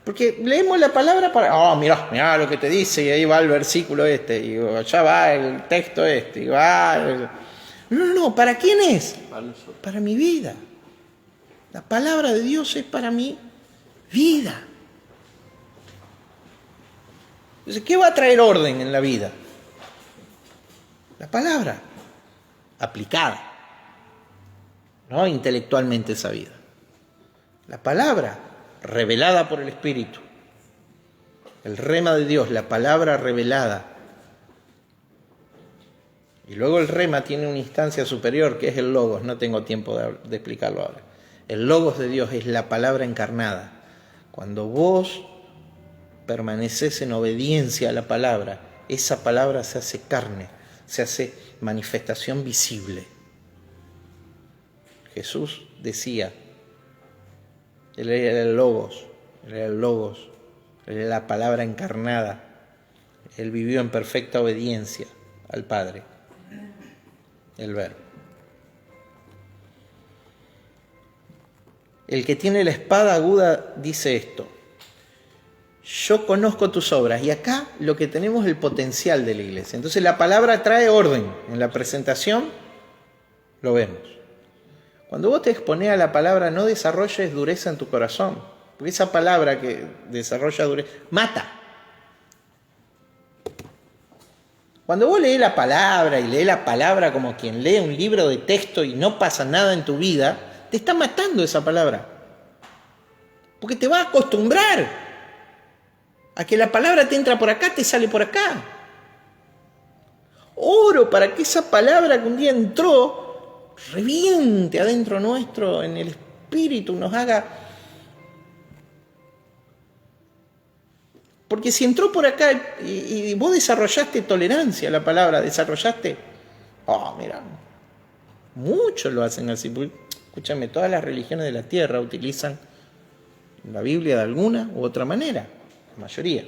Porque leemos la palabra para... mirá lo que te dice, y ahí va el versículo este, y allá va el texto este, y va... No, ¿para quién es? Para mi vida. La palabra de Dios es para mi vida. Entonces, ¿qué va a traer orden en la vida? La palabra aplicada, no intelectualmente sabida. La palabra revelada por el Espíritu. El rema de Dios, la palabra revelada. Y luego el rema tiene una instancia superior que es el logos. No tengo tiempo de explicarlo ahora. El logos de Dios es la palabra encarnada. Cuando vos permaneces en obediencia a la palabra, esa palabra se hace carne, se hace manifestación visible. Jesús decía, Él era el logos, Él era la palabra encarnada. Él vivió en perfecta obediencia al Padre, el Verbo. El que tiene la espada aguda dice esto: yo conozco tus obras. Y acá lo que tenemos es el potencial de la iglesia. Entonces la palabra trae orden. En la presentación lo vemos. Cuando vos te exponés a la palabra, no desarrolles dureza en tu corazón. Porque esa palabra que desarrolla dureza, mata. Cuando vos lees la palabra y lees la palabra como quien lee un libro de texto y no pasa nada en tu vida, te está matando esa palabra. Porque te va a acostumbrar a que la palabra te entra por acá, te sale por acá. Oro para que esa palabra que un día entró reviente adentro nuestro, en el espíritu, nos haga... Porque si entró por acá y vos desarrollaste tolerancia a la palabra, desarrollaste... mira, muchos lo hacen así. Escúchame, todas las religiones de la tierra utilizan la Biblia de alguna u otra manera, la mayoría.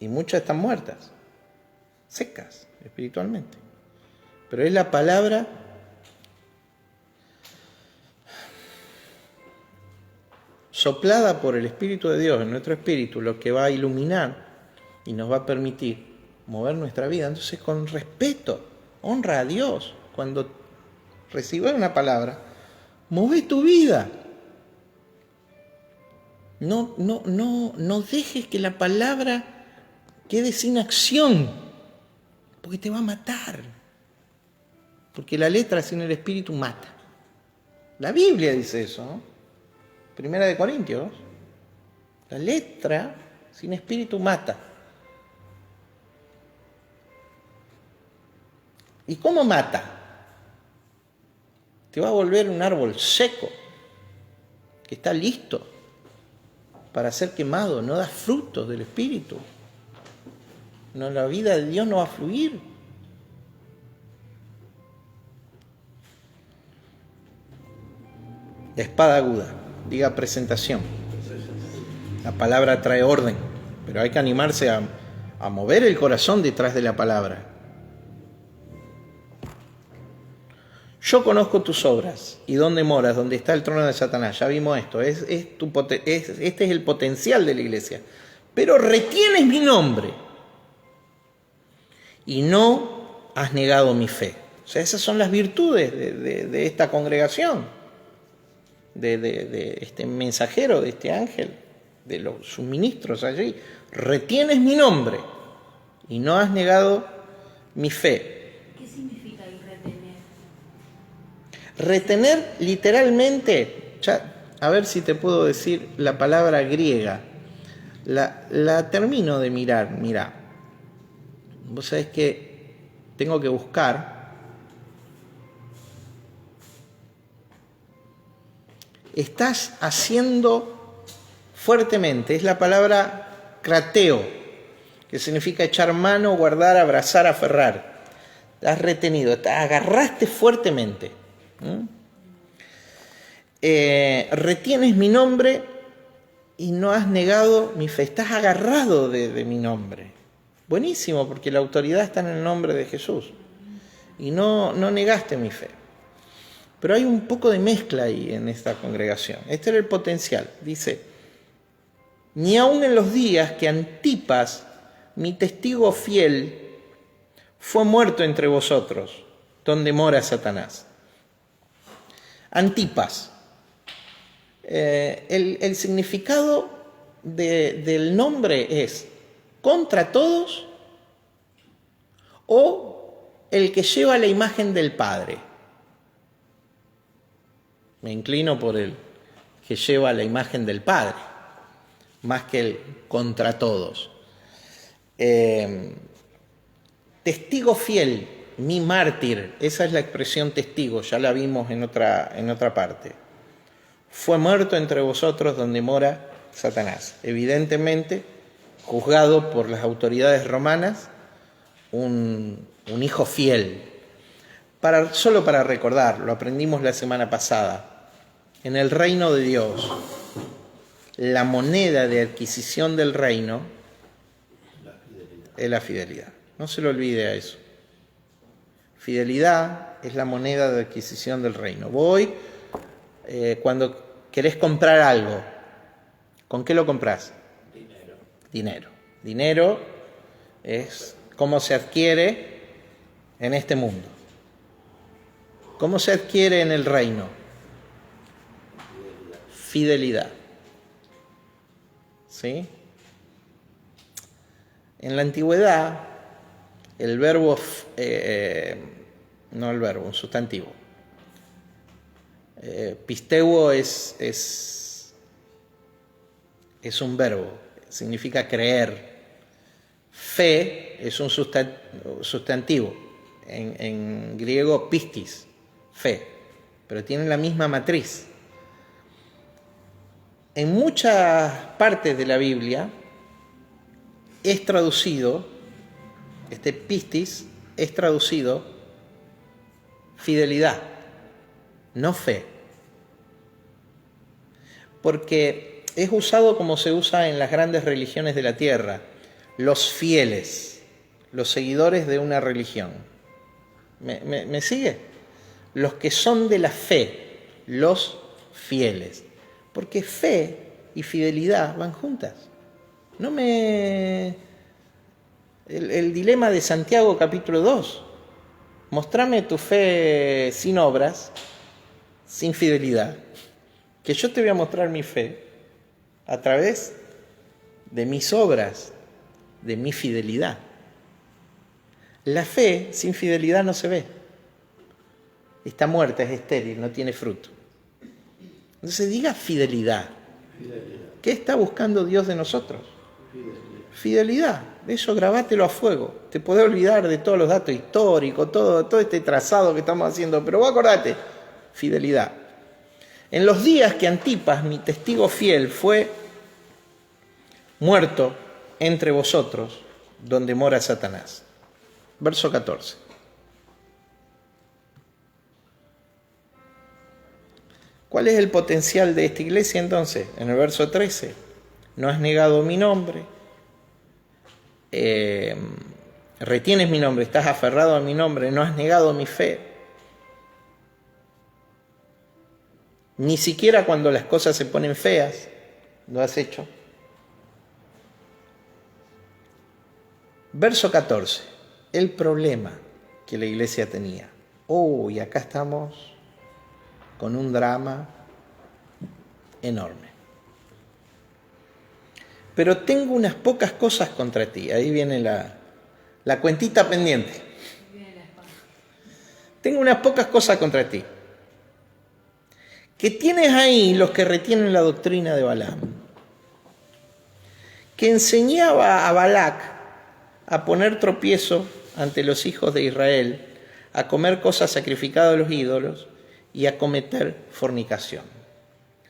Y muchas están muertas, secas espiritualmente. Pero es la palabra soplada por el Espíritu de Dios en nuestro espíritu lo que va a iluminar y nos va a permitir mover nuestra vida. Entonces, con respeto, honra a Dios. Cuando recibas una palabra, mueve tu vida. No dejes que la palabra quede sin acción, porque te va a matar. Porque la letra sin el espíritu mata. La Biblia dice eso, ¿no? Primera de Corintios. La letra sin espíritu mata. ¿Y cómo mata? Te va a volver un árbol seco, que está listo para ser quemado, no da frutos del Espíritu. No, la vida de Dios no va a fluir. La espada aguda, diga presentación. La palabra trae orden, pero hay que animarse a mover el corazón detrás de la palabra. Yo conozco tus obras y dónde moras, dónde está el trono de Satanás. Ya vimos esto, este es el potencial de la iglesia. Pero retienes mi nombre y no has negado mi fe. O sea, esas son las virtudes de esta congregación, de este mensajero, de este ángel, de los suministros allí. Retienes mi nombre y no has negado mi fe. ¿Qué significa el retener? Retener literalmente, a ver si te puedo decir la palabra griega. La termino de mirar, mirá. Vos sabés que tengo que buscar. Estás haciendo fuertemente, es la palabra krateo, que significa echar mano, guardar, abrazar, aferrar. Has retenido, te agarraste fuertemente. Retienes mi nombre y no has negado mi fe. Estás agarrado de mi nombre. Buenísimo, porque la autoridad está en el nombre de Jesús. Y no negaste mi fe. Pero hay un poco de mezcla ahí en esta congregación. Este era el potencial. Dice, ni aun en los días que Antipas, mi testigo fiel, fue muerto entre vosotros, donde mora Satanás. Antipas. El significado del nombre es contra todos o el que lleva la imagen del Padre. Me inclino por el que lleva la imagen del Padre, más que el contra todos. Testigo fiel, mi mártir, esa es la expresión testigo, ya la vimos en otra parte. Fue muerto entre vosotros donde mora Satanás. Evidentemente, juzgado por las autoridades romanas, un hijo fiel. Solo para recordar, lo aprendimos la semana pasada, en el reino de Dios, la moneda de adquisición del reino es la fidelidad. No se lo olvide a eso. Fidelidad es la moneda de adquisición del reino. Cuando querés comprar algo, ¿con qué lo comprás? Dinero. Dinero es cómo se adquiere en este mundo. ¿Cómo se adquiere en el reino? Fidelidad. ¿Sí? En la antigüedad, el verbo, un sustantivo. Pisteuo es un verbo, significa creer. Fe es un sustantivo, en griego pistis, fe, pero tienen la misma matriz. En muchas partes de la Biblia es traducido, este pistis es traducido fidelidad, no fe. Porque es usado como se usa en las grandes religiones de la tierra, los fieles, los seguidores de una religión. ¿Me sigue? Los que son de la fe, los fieles. Porque fe y fidelidad van juntas. El dilema de Santiago capítulo 2. Mostrame tu fe sin obras, sin fidelidad. Que yo te voy a mostrar mi fe a través de mis obras, de mi fidelidad. La fe sin fidelidad no se ve. Está muerta, es estéril, no tiene fruto. Entonces diga fidelidad. ¿Qué está buscando Dios de nosotros? Fidelidad. Eso grabátelo a fuego. Te podés olvidar de todos los datos históricos, todo este trazado que estamos haciendo, pero vos acordate, fidelidad. en los días que Antipas, mi testigo fiel, fue muerto entre vosotros, donde mora Satanás. Verso 14. ¿Cuál es el potencial de esta iglesia entonces? En el verso 13, no has negado mi nombre, retienes mi nombre, estás aferrado a mi nombre, no has negado mi fe. Ni siquiera cuando las cosas se ponen feas, lo has hecho. Verso 14, el problema que la iglesia tenía. Y acá estamos con un drama enorme. Pero tengo unas pocas cosas contra ti. Ahí viene la cuentita pendiente. Tengo unas pocas cosas contra ti. Que tienes ahí los que retienen la doctrina de Balaam, que enseñaba a Balac a poner tropiezo ante los hijos de Israel, a comer cosas sacrificadas a los ídolos y a cometer fornicación.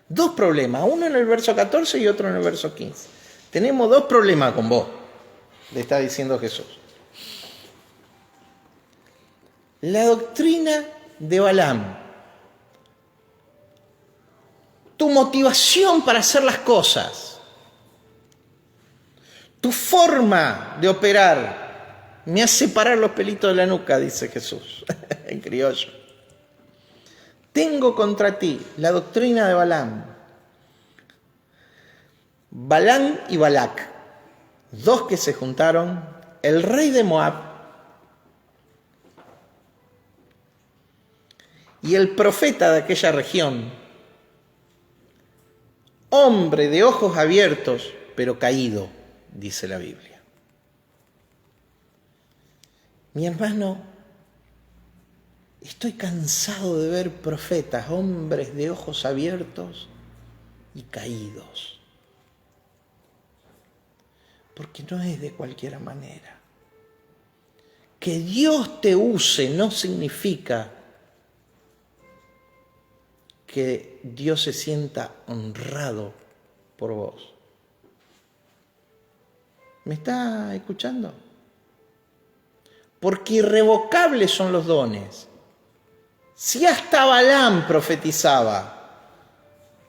Dos problemas, uno en el verso 14 y otro en el verso 15. Tenemos dos problemas con vos, le está diciendo Jesús. La doctrina de Balaam, tu motivación para hacer las cosas, tu forma de operar, me hace parar los pelitos de la nuca, dice Jesús, en criollo. Tengo contra ti la doctrina de Balaam. Balaam y Balac, dos que se juntaron, el rey de Moab y el profeta de aquella región, hombre de ojos abiertos, pero caído, dice la Biblia. Mi hermano, estoy cansado de ver profetas, hombres de ojos abiertos y caídos. Porque no es de cualquier manera. Que Dios te use no significa que Dios se sienta honrado por vos. ¿Me está escuchando? Porque irrevocables son los dones. Si hasta Balaam profetizaba,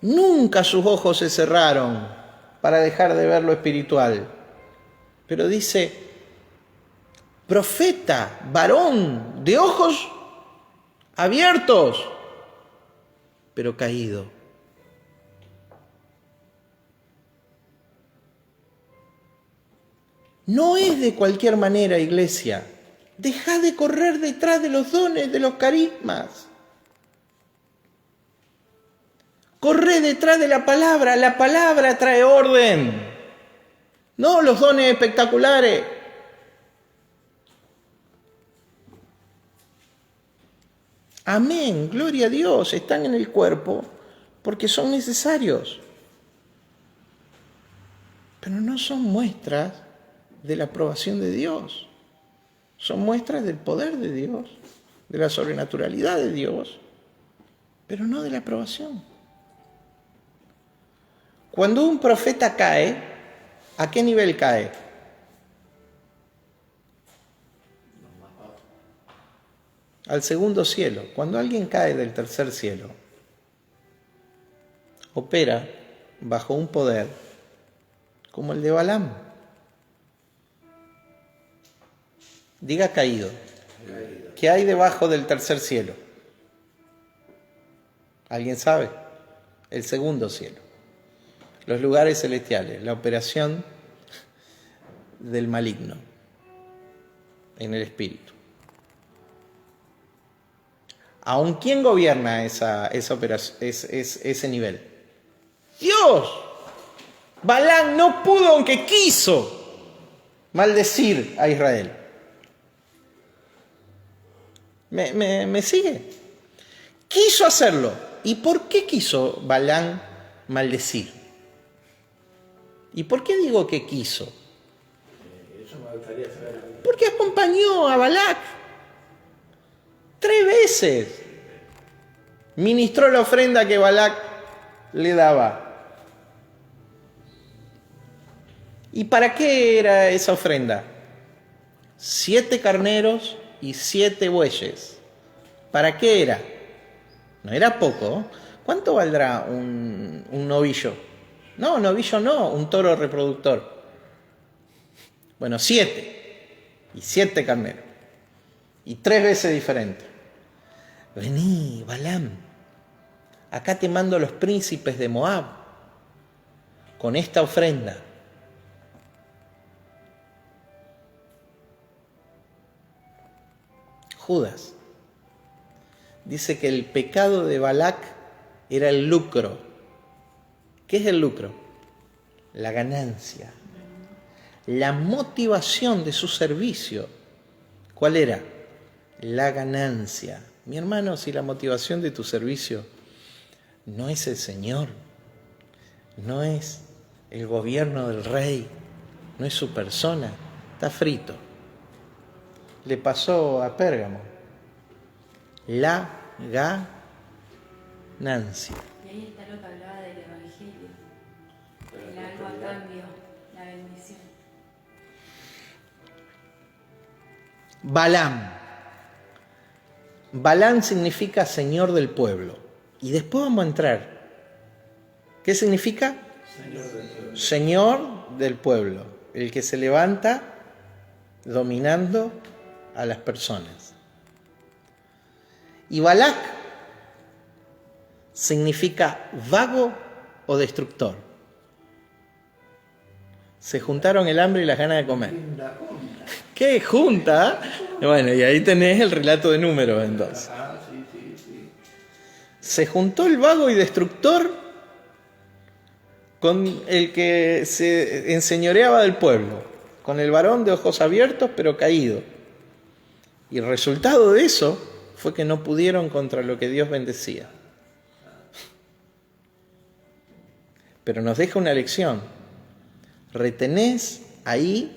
nunca sus ojos se cerraron para dejar de ver lo espiritual. Pero dice, profeta, varón, de ojos abiertos, pero caído. No es de cualquier manera, iglesia. Deja de correr detrás de los dones, de los carismas. Corre detrás de la palabra. La palabra trae orden. No los dones espectaculares. Amén, gloria a Dios. Están en el cuerpo porque son necesarios. Pero no son muestras de la aprobación de Dios. Son muestras del poder de Dios, de la sobrenaturalidad de Dios, pero no de la aprobación. Cuando un profeta cae, ¿a qué nivel cae? Al segundo cielo. Cuando alguien cae del tercer cielo, opera bajo un poder como el de Balaam. Diga caído. ¿Qué hay debajo del tercer cielo? ¿Alguien sabe? El segundo cielo. Los lugares celestiales, la operación del maligno en el espíritu. ¿Aún quién gobierna esa operación, ese nivel? Dios. Balaam no pudo, aunque quiso, maldecir a Israel. ¿Me sigue? Quiso hacerlo. ¿Y por qué quiso Balaam maldecir? ¿Y por qué digo que quiso? Eso me gustaría saber. Porque acompañó a Balac 3 veces. ministró la ofrenda que Balac le daba. ¿Y para qué era esa ofrenda? 7 carneros y 7 bueyes. ¿Para qué era? No era poco. ¿Cuánto valdrá un novillo? No, novillo no, un toro reproductor. Bueno, 7. Y 7 carneros. Y 3 veces diferentes. Vení, Balaam. Acá te mando los príncipes de Moab con esta ofrenda. Judas dice que el pecado de Balac era el lucro. ¿Qué es el lucro? La ganancia. La motivación de su servicio. ¿Cuál era? La ganancia. Mi hermano, si la motivación de tu servicio no es el Señor, no es el gobierno del rey, no es su persona, está frito. Le pasó a Pérgamo. La ganancia. Y ahí está lo que hablaba del Evangelio. El algo a cambio, la bendición. Balaam. Balaam significa señor del pueblo. Y después vamos a entrar. ¿Qué significa? Señor del pueblo. El que se levanta dominando a las personas. Y Balac significa vago o destructor. Se juntaron el hambre y las ganas de comer. ¿Qué junta? Bueno, y ahí tenés el relato de Números entonces. Se juntó el vago y destructor con el que se enseñoreaba del pueblo, con el varón de ojos abiertos pero caído. Y el resultado de eso fue que no pudieron contra lo que Dios bendecía. Pero nos deja una lección. Retenés ahí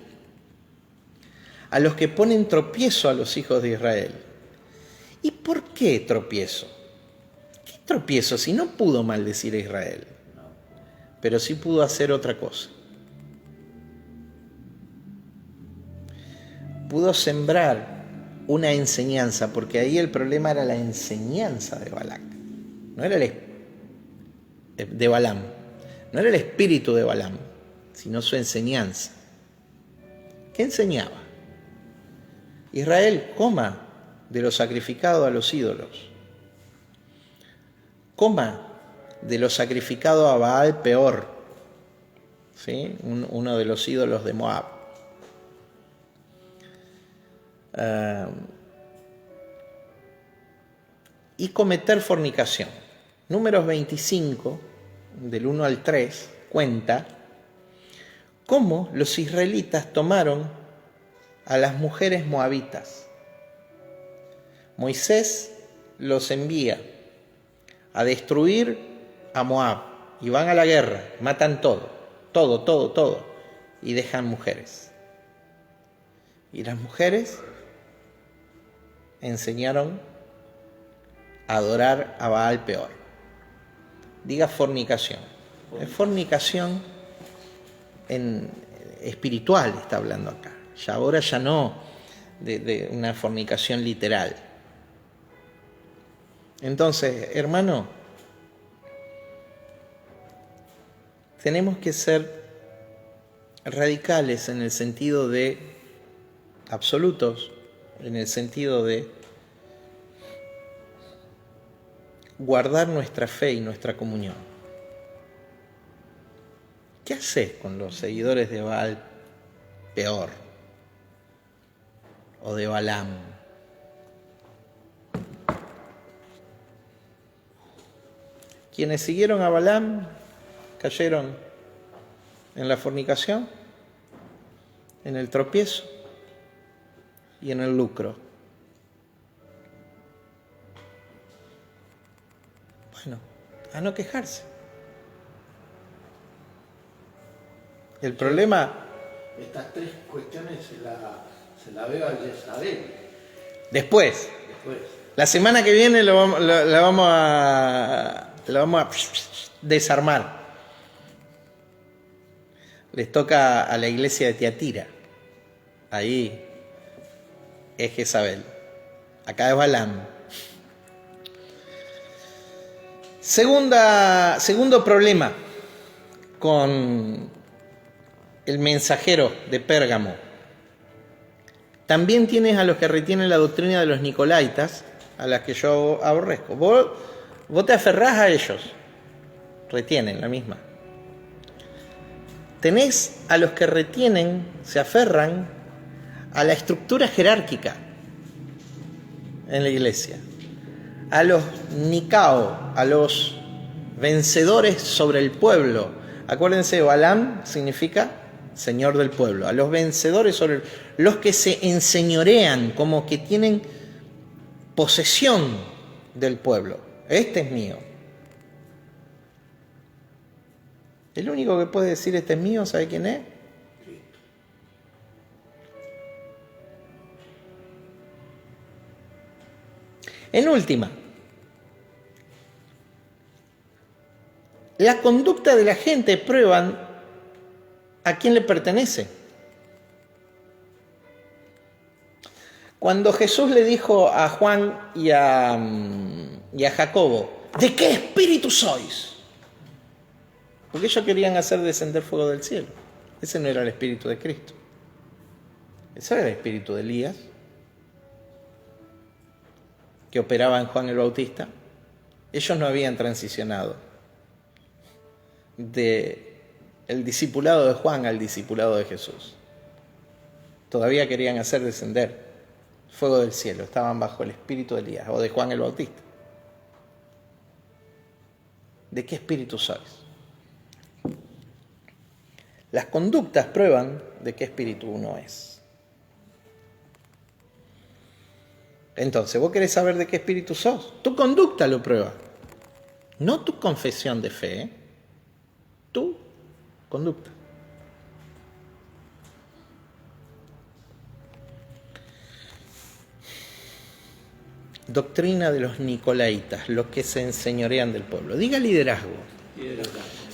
a los que ponen tropiezo a los hijos de Israel. ¿Y por qué tropiezo? ¿Qué tropiezo si no pudo maldecir a Israel? Pero sí pudo hacer otra cosa. Pudo sembrar una enseñanza, porque ahí el problema era la enseñanza de Balac. No era de Balaam. No era el espíritu de Balaam, sino su enseñanza. ¿Qué enseñaba? Israel, coma de lo sacrificado a los ídolos. Coma de lo sacrificado a Baal Peor, ¿sí? Uno de los ídolos de Moab. Y cometer fornicación. Números 25, del 1 al 3, cuenta cómo los israelitas tomaron a las mujeres moabitas. Moisés los envía a destruir a Moab y van a la guerra, matan todo, y dejan mujeres. Y las mujeres enseñaron a adorar a Baal Peor. Diga fornicación. Es fornicación espiritual, está hablando acá. Ya ahora ya no de una fornicación literal. Entonces, hermano, tenemos que ser radicales en el sentido de absolutos, en el sentido de guardar nuestra fe y nuestra comunión. ¿Qué haces con los seguidores de Baal Peor o de Balaam? Quienes siguieron a Balaam cayeron en la fornicación, en el tropiezo y en el lucro. Bueno, a no quejarse. El problema... Estas 3 cuestiones se la veo a Jezabel. Después. La semana que viene lo vamos a desarmar. Les toca a la iglesia de Tiatira. Ahí es Jezabel. Acá es Balaam. Segundo problema con el mensajero de Pérgamo. También tienes a los que retienen la doctrina de los nicolaitas, a las que yo aborrezco. Vos te aferrás a ellos, retienen la misma. Tenés a los que retienen, se aferran a la estructura jerárquica en la iglesia, a los Nicao, a los vencedores sobre el pueblo. Acuérdense, Balaam significa señor del pueblo. A los vencedores sobre los que se enseñorean, como que tienen posesión del pueblo. Este es mío. El único que puede decir este es mío, ¿sabe quién es? En última, la conducta de la gente prueban a quién le pertenece. Cuando Jesús le dijo a Juan y a Jacobo, ¿de qué espíritu sois? Porque ellos querían hacer descender fuego del cielo. Ese no era el espíritu de Cristo. Ese era el espíritu de Elías, que operaba en Juan el Bautista. Ellos no habían transicionado de el discipulado de Juan al discipulado de Jesús. Todavía querían hacer descender fuego del cielo. Estaban bajo el espíritu de Elías o de Juan el Bautista. ¿De qué espíritu sois? Las conductas prueban de qué espíritu uno es. Entonces, vos querés saber de qué espíritu sos. Tu conducta lo prueba. No tu confesión de fe, ¿eh? Tu conducta. Doctrina de los nicolaitas, los que se enseñorean del pueblo. Diga liderazgo.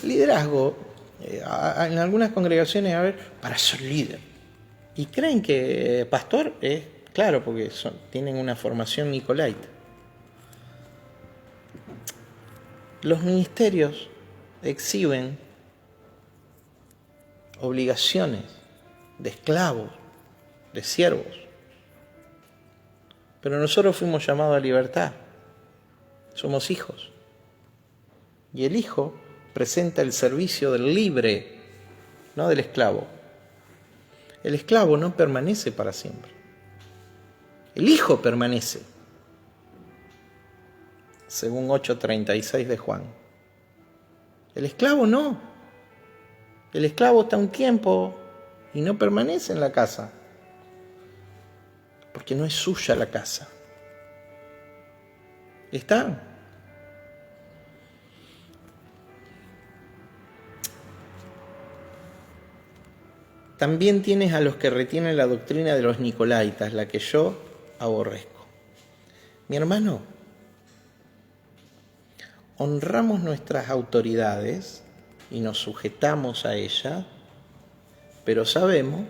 Liderazgo, en algunas congregaciones, para ser líder. Y creen que pastor es, claro, porque tienen una formación nicolaita. Los ministerios exhiben obligaciones de esclavos, de siervos. Pero nosotros fuimos llamados a libertad. Somos hijos. Y el hijo presenta el servicio del libre, no del esclavo. El esclavo no permanece para siempre. El hijo permanece. Según 8:36 de Juan. El esclavo no. El esclavo está un tiempo y no permanece en la casa. Porque no es suya la casa. Está. También tienes a los que retienen la doctrina de los nicolaitas, la que yo aborrezco. Mi hermano, honramos nuestras autoridades y nos sujetamos a ellas, pero sabemos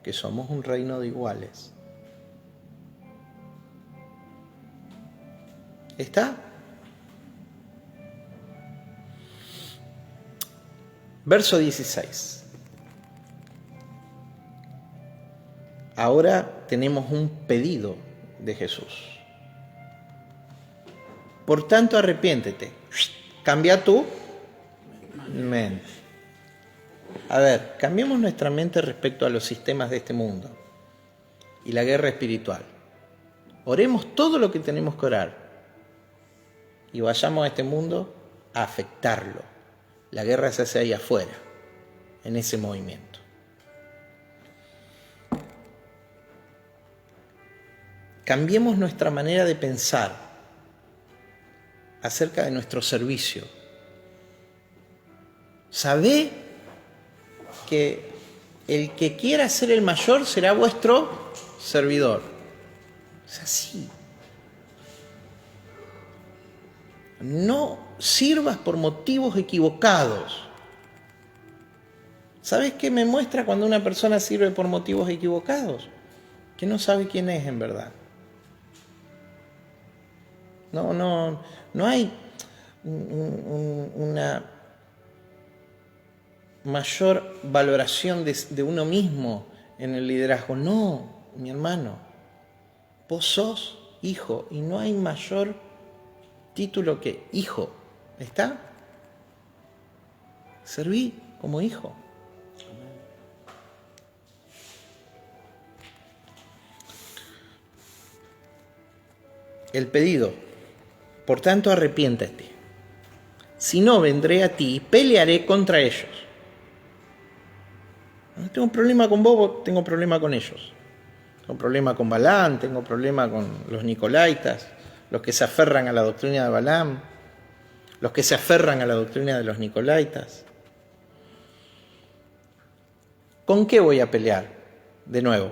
que somos un reino de iguales. ¿Está? Verso 16. Ahora tenemos un pedido de Jesús. Por tanto, arrepiéntete. Cambia tu mente. A ver, cambiemos nuestra mente respecto a los sistemas de este mundo y la guerra espiritual. Oremos todo lo que tenemos que orar y vayamos a este mundo a afectarlo. La guerra se hace ahí afuera, en ese movimiento. Cambiemos nuestra manera de pensar acerca de nuestro servicio. Sabé que el que quiera ser el mayor será vuestro servidor. Es así. no sirvas por motivos equivocados. ¿Sabes qué me muestra cuando una persona sirve por motivos equivocados? Que no sabe quién es en verdad. No hay una mayor valoración de uno mismo en el liderazgo. No, mi hermano, vos sos hijo y no hay mayor título que hijo. ¿Está? Serví como hijo. El pedido, por tanto, arrepiéntete. Si no, vendré a ti y pelearé contra ellos. No tengo problema con vos, tengo problema con ellos. Tengo problema con Balaam, tengo problema con los nicolaitas, los que se aferran a la doctrina de Balaam, los que se aferran a la doctrina de los nicolaitas. ¿Con qué voy a pelear? De nuevo,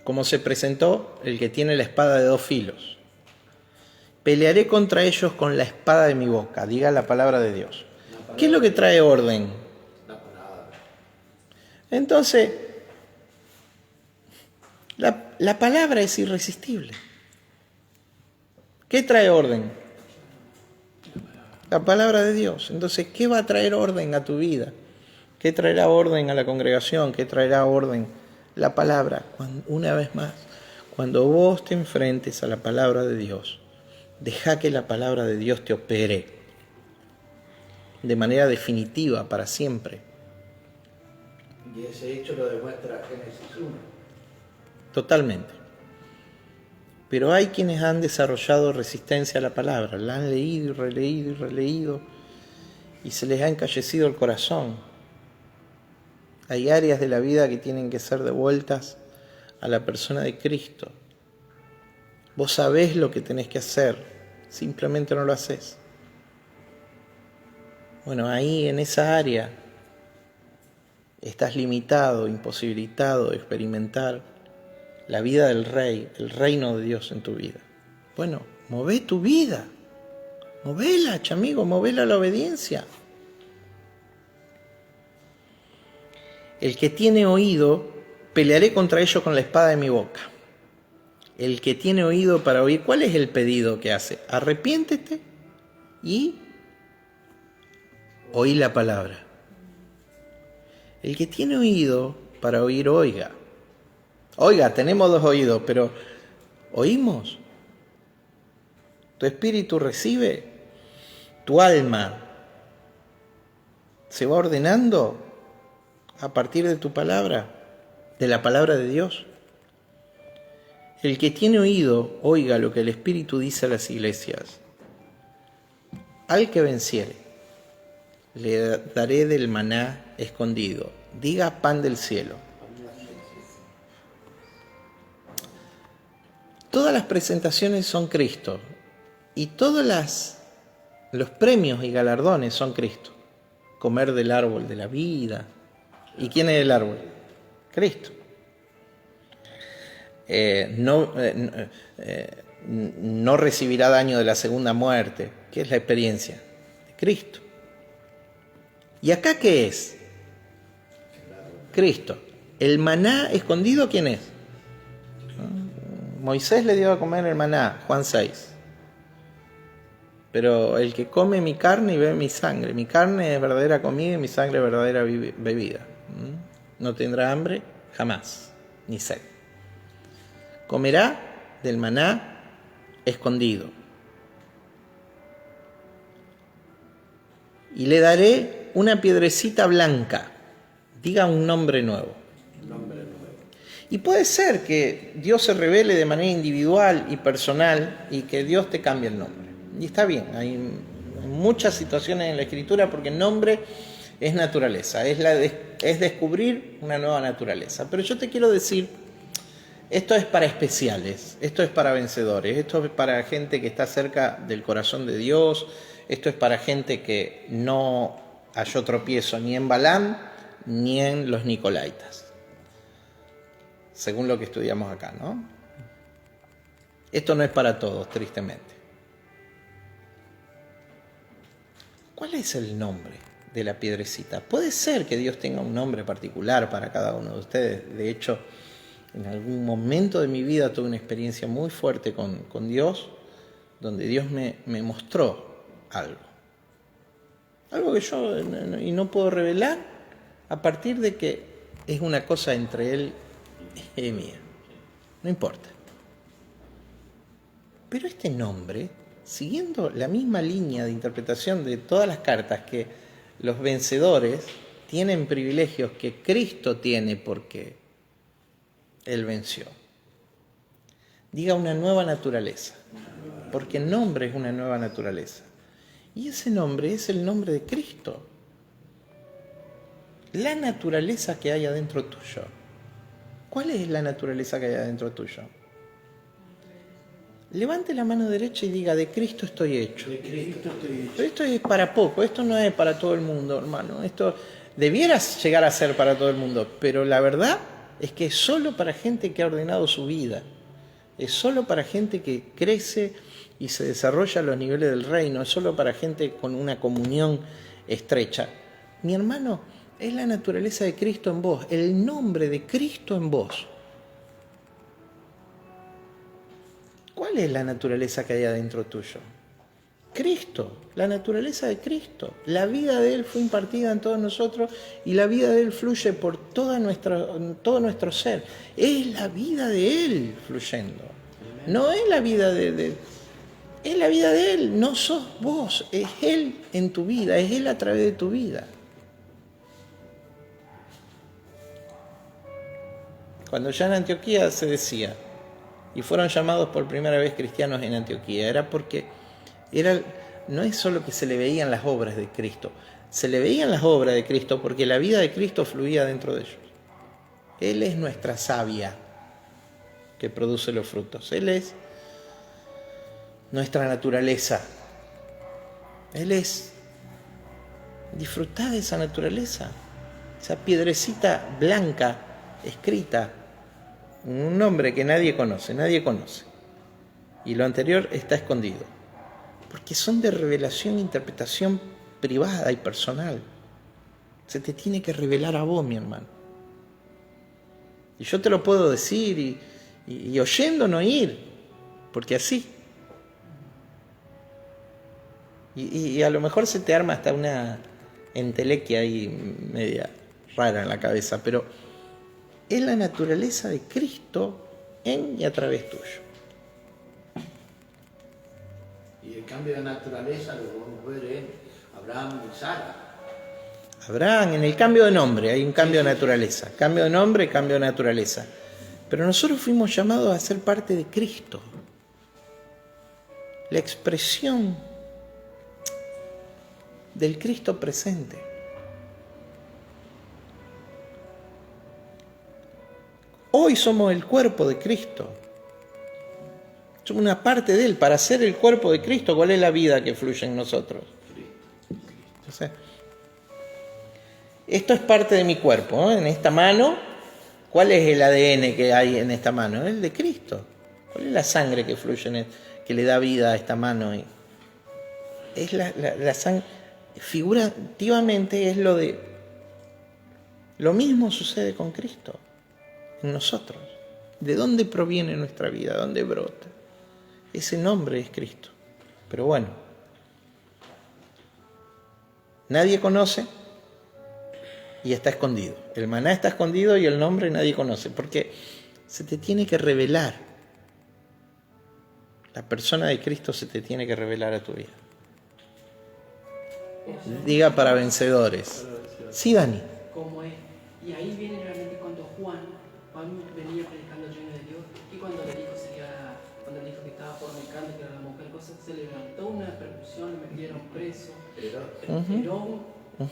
como se presentó el que tiene la espada de 2 filos. Pelearé contra ellos con la espada de mi boca, diga la palabra de Dios. ¿Qué es lo que trae orden? La palabra. Entonces, la palabra es irresistible. ¿Qué trae orden? La palabra de Dios. Entonces, ¿qué va a traer orden a tu vida? ¿Qué traerá orden a la congregación? ¿Qué traerá orden? La palabra. Una vez más, cuando vos te enfrentes a la palabra de Dios, deja que la palabra de Dios te opere de manera definitiva para siempre. Y ese hecho lo demuestra Génesis 1. Totalmente. Pero hay quienes han desarrollado resistencia a la palabra, la han leído y releído y releído y se les ha encallecido el corazón. Hay áreas de la vida que tienen que ser devueltas a la persona de Cristo. Vos sabés lo que tenés que hacer, simplemente no lo haces. Bueno, ahí en esa área estás limitado, imposibilitado de experimentar la vida del Rey, el reino de Dios en tu vida. Bueno, mové tu vida, movela, chamigo, movela a la obediencia. El que tiene oído, pelearé contra ellos con la espada de mi boca. El que tiene oído para oír, ¿cuál es el pedido que hace? Arrepiéntete y oí la palabra. El que tiene oído para oír, oiga. Oiga, tenemos 2 oídos, pero ¿oímos? Tu espíritu recibe, tu alma se va ordenando a partir de tu palabra, de la palabra de Dios. El que tiene oído, oiga lo que el Espíritu dice a las iglesias. Al que venciere, le daré del maná escondido. Diga pan del cielo. Todas las presentaciones son Cristo. Y todos los premios y galardones son Cristo. Comer del árbol de la vida. ¿Y quién es el árbol? Cristo. No recibirá daño de la segunda muerte, que es la experiencia de Cristo. ¿Y acá qué es? Cristo. El maná escondido, ¿quién es? Moisés le dio a comer el maná, Juan 6. Pero el que come mi carne y bebe mi sangre, mi carne es verdadera comida y mi sangre es verdadera bebida. No tendrá hambre jamás, ni sed. Comerá del maná escondido. Y le daré una piedrecita blanca. Diga un nombre nuevo. Y puede ser que Dios se revele de manera individual y personal y que Dios te cambie el nombre. Y está bien, hay muchas situaciones en la Escritura porque el nombre es naturaleza, es descubrir una nueva naturaleza. Pero yo te quiero decir, esto es para especiales, esto es para vencedores, esto es para gente que está cerca del corazón de Dios, esto es para gente que no halló tropiezo ni en Balaam ni en los nicolaitas, según lo que estudiamos acá, ¿no? Esto no es para todos, tristemente. ¿cuál es el nombre de la piedrecita? Puede ser que Dios tenga un nombre particular para cada uno de ustedes. De hecho, en algún momento de mi vida tuve una experiencia muy fuerte con Dios, donde Dios me mostró algo. Algo que yo no puedo revelar a partir de que es una cosa entre Él y mía. No importa. Pero este nombre, siguiendo la misma línea de interpretación de todas las cartas, que los vencedores tienen privilegios que Cristo tiene porque Él venció. Diga una nueva naturaleza, porque el nombre es una nueva naturaleza. Y ese nombre es el nombre de Cristo. La naturaleza que hay adentro tuyo. ¿Cuál es la naturaleza que hay adentro tuyo? Levante la mano derecha y diga, de Cristo estoy hecho. De Cristo estoy hecho. Pero esto es para poco, esto no es para todo el mundo, hermano. Esto debiera llegar a ser para todo el mundo, pero la verdad es que es solo para gente que ha ordenado su vida. Es solo para gente que crece y se desarrolla a los niveles del reino. Es solo para gente con una comunión estrecha. Mi hermano, es la naturaleza de Cristo en vos, el nombre de Cristo en vos. ¿Cuál es la naturaleza que hay adentro tuyo? Cristo, la naturaleza de Cristo. La vida de Él fue impartida en todos nosotros y la vida de Él fluye por todo nuestro ser. Es la vida de Él fluyendo. No es la vida es la vida de Él, no sos vos, es Él en tu vida, es Él a través de tu vida. Cuando ya en Antioquía se decía, y fueron llamados por primera vez cristianos en Antioquía, era porque no es solo que se le veían las obras de Cristo, se le veían las obras de Cristo porque la vida de Cristo fluía dentro de ellos. Él es nuestra savia que produce los frutos. Él es nuestra naturaleza. Él es... Disfrutá de esa naturaleza, esa piedrecita blanca escrita, un nombre que nadie conoce. Y lo anterior está escondido. Porque son de revelación e interpretación privada y personal. Se te tiene que revelar a vos, mi hermano. Y yo te lo puedo decir y oyendo no ir, porque así. Y a lo mejor se te arma hasta una entelequia ahí media rara en la cabeza, pero es la naturaleza de Cristo en y a través tuyo. Y el cambio de naturaleza lo podemos ver en Abraham y Sara. Abraham, en el cambio de nombre, hay un cambio de naturaleza. Cambio de nombre, cambio de naturaleza. Pero nosotros fuimos llamados a ser parte de Cristo. La expresión del Cristo presente. Hoy somos el cuerpo de Cristo. Somos una parte de Él. Para ser el cuerpo de Cristo, ¿cuál es la vida que fluye en nosotros? Entonces, esto es parte de mi cuerpo, ¿no? En esta mano, ¿cuál es el ADN que hay en esta mano? El de Cristo. ¿Cuál es la sangre que fluye, que le da vida a esta mano? Es la sangre. Figurativamente es lo mismo sucede con Cristo en nosotros. ¿De dónde proviene nuestra vida? ¿De dónde brota? Ese nombre es Cristo. Pero bueno, nadie conoce y está escondido. El maná está escondido y el nombre nadie conoce, porque se te tiene que revelar. La persona de Cristo se te tiene que revelar a tu vida. Diga para vencedores. Sí, Dani. ¿Cómo es? Y ahí viene realmente cuando Juan venía predicando el reino de Dios, y cuando le dijo que estaba fornicando, que era la mujer, se levantó una percusión, le metieron preso,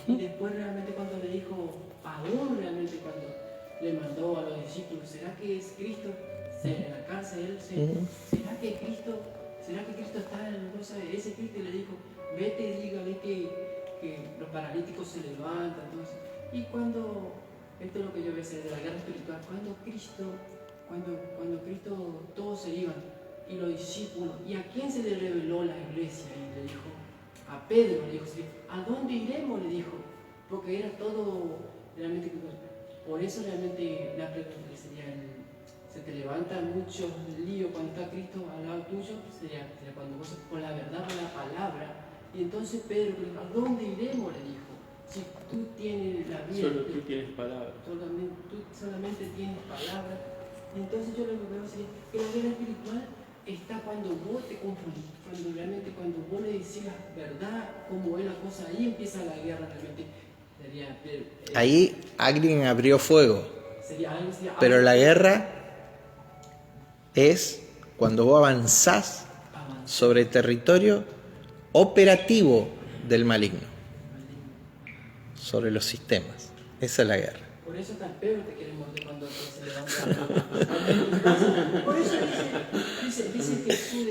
y después realmente cuando le dijo, aún realmente cuando le mandó a los discípulos, ¿será que es Cristo? En la cárcel, ¿será que Cristo está en la cosa de ese Cristo? Y le dijo, vete y dígale que los paralíticos se levantan. Entonces, y cuando, esto es lo que yo veo de la guerra espiritual, cuando Cristo todos se iban, y los discípulos, ¿y a quién se le reveló la iglesia? Y le dijo, a Pedro, le dijo, ¿a dónde iremos? Le dijo, porque era todo realmente, por eso realmente la pregunta sería, se te levanta mucho lío cuando está Cristo al lado tuyo, sería cuando vos con la verdad, con la palabra. Y entonces Pedro le dijo, ¿a dónde iremos? Le dijo, si tú tienes la vida. Solo tú tienes palabras. Tú solamente tienes palabras. Entonces yo lo que veo es que la guerra espiritual está cuando vos te confundes, cuando vos le decís la verdad, cómo es la cosa, ahí empieza la guerra realmente. Ahí alguien abrió fuego. Sería Pero la guerra es cuando vos avanzás sobre el territorio operativo del maligno, sobre los sistemas. Esa es la guerra. Por eso tan peor te quieren morder cuando se levanta. Por eso dice Jesús,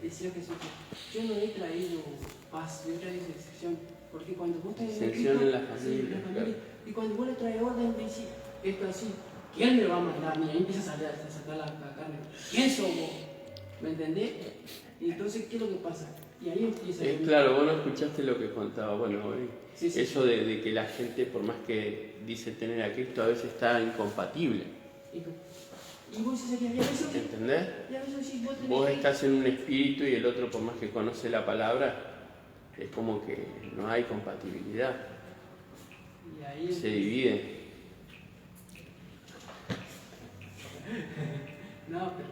decía Jesús, yo no he traído paz, yo he traído secesión. Porque cuando vos tenés secesión en la familia, claro. Y cuando vos le traes orden, dice esto así, ¿quién me va a mandar? Y ahí empieza a saltar la carne. ¿Quién somos? ¿Me entendés? Y entonces, ¿qué es lo que pasa? Y ahí empieza. Claro, vos no escuchaste lo que contaba. Bueno, sí. Eso de que la gente, por más que dice tener a Cristo, a veces está incompatible. Y vos dices, ¿entendés? Vos estás en un espíritu y el otro, por más que conoce la palabra, es como que no hay compatibilidad. Y ahí se divide. No, pero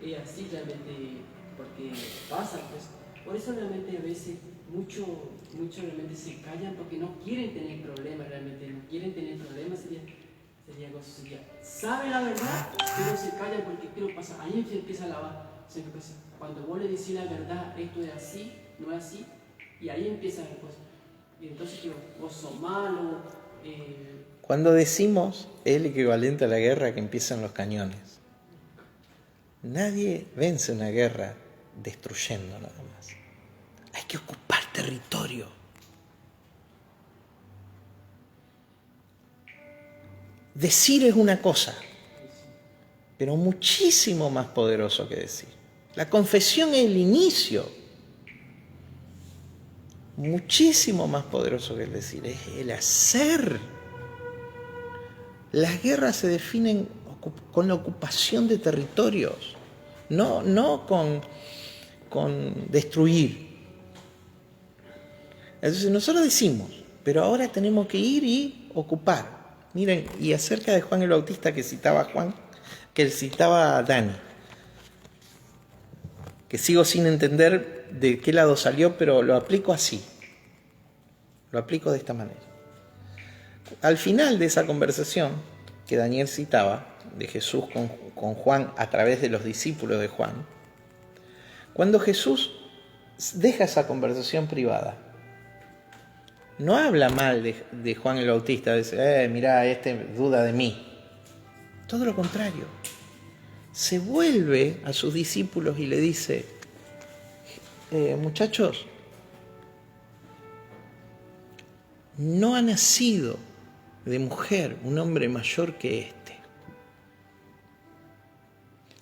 es así realmente, porque pasa, pues. Por eso realmente a veces mucho realmente se callan porque no quieren tener problemas realmente, no quieren tener problemas, sería sabe la verdad, pero se callan porque ¿qué lo pasa? Ahí empieza cuando vos le decís la verdad, esto es así, no es así, y ahí empieza la cosa. Y entonces vos sos malo. Cuando decimos es el equivalente a la guerra que empiezan los cañones. Nadie vence una guerra destruyendo nada más. Hay que ocupar territorio. Decir es una cosa, pero muchísimo más poderoso que decir. La confesión es el inicio. Muchísimo más poderoso que el decir, es el hacer. Las guerras se definen con la ocupación de territorios, no con destruir. Entonces nosotros decimos, pero ahora tenemos que ir y ocupar. Miren, y acerca de Juan el Bautista que citaba Dani, que sigo sin entender de qué lado salió, pero lo aplico así. Lo aplico de esta manera. Al final de esa conversación que Daniel citaba, de Jesús con Juan a través de los discípulos de Juan, cuando Jesús deja esa conversación privada, no habla mal de Juan el Bautista, dice, mirá, duda de mí. Todo lo contrario. Se vuelve a sus discípulos y le dice, muchachos, no ha nacido de mujer un hombre mayor que este.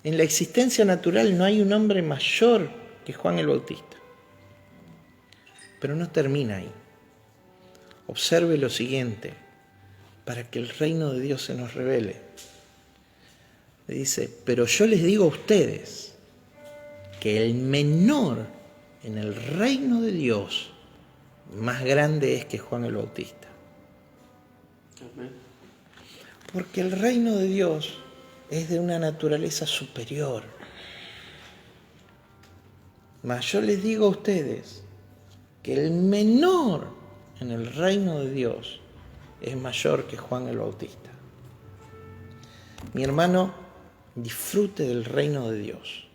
En la existencia natural no hay un hombre mayor que Juan el Bautista. Pero no termina ahí. Observe lo siguiente, para que el reino de Dios se nos revele. Le dice, pero yo les digo a ustedes que el menor en el reino de Dios más grande es que Juan el Bautista. Amén. Porque el reino de Dios es de una naturaleza superior. Mas yo les digo a ustedes que el menor en el reino de Dios es mayor que Juan el Bautista. Mi hermano, disfrute del reino de Dios.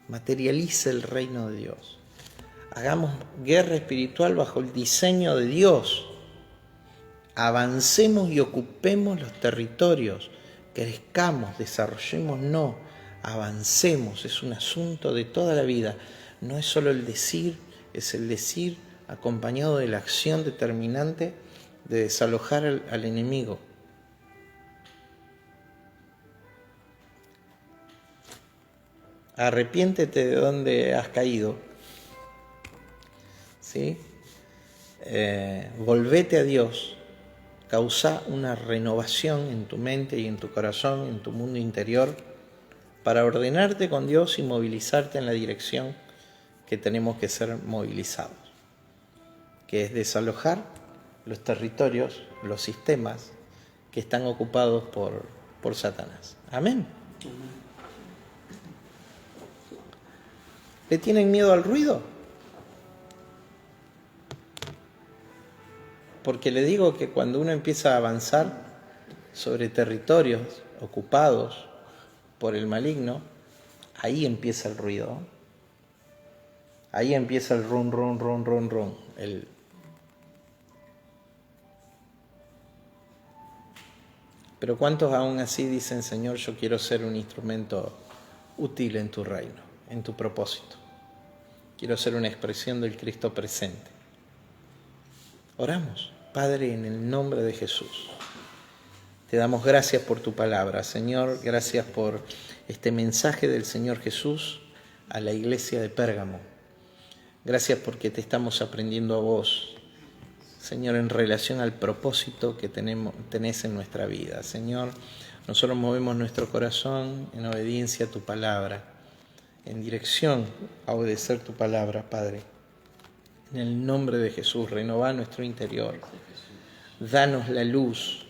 Materialice el reino de Dios. Hagamos guerra espiritual bajo el diseño de Dios. Avancemos y ocupemos los territorios. Crezcamos, desarrollémonos, avancemos. Es un asunto de toda la vida. No es solo el decir, es el decir acompañado de la acción determinante de desalojar al enemigo. Arrepiéntete de donde has caído ¿sí? Volvete a Dios, causa una renovación en tu mente y en tu corazón, en tu mundo interior, para ordenarte con Dios y movilizarte en la dirección que tenemos que ser movilizados, que es desalojar los territorios, los sistemas que están ocupados por Satanás. Amén. ¿Le tienen miedo al ruido? Porque le digo que cuando uno empieza a avanzar sobre territorios ocupados por el maligno, ahí empieza el ruido. Ahí empieza el rum, rum, rum, rum, rum. Pero ¿cuántos aún así dicen, Señor, yo quiero ser un instrumento útil en tu reino, en tu propósito? Quiero ser una expresión del Cristo presente. Oramos. Padre, en el nombre de Jesús, te damos gracias por tu palabra. Señor, gracias por este mensaje del Señor Jesús a la iglesia de Pérgamo. Gracias porque te estamos aprendiendo a vos, Señor, en relación al propósito que tenés en nuestra vida. Señor, nosotros movemos nuestro corazón en obediencia a tu palabra, en dirección a obedecer tu palabra, Padre. En el nombre de Jesús, renová nuestro interior. Danos la luz,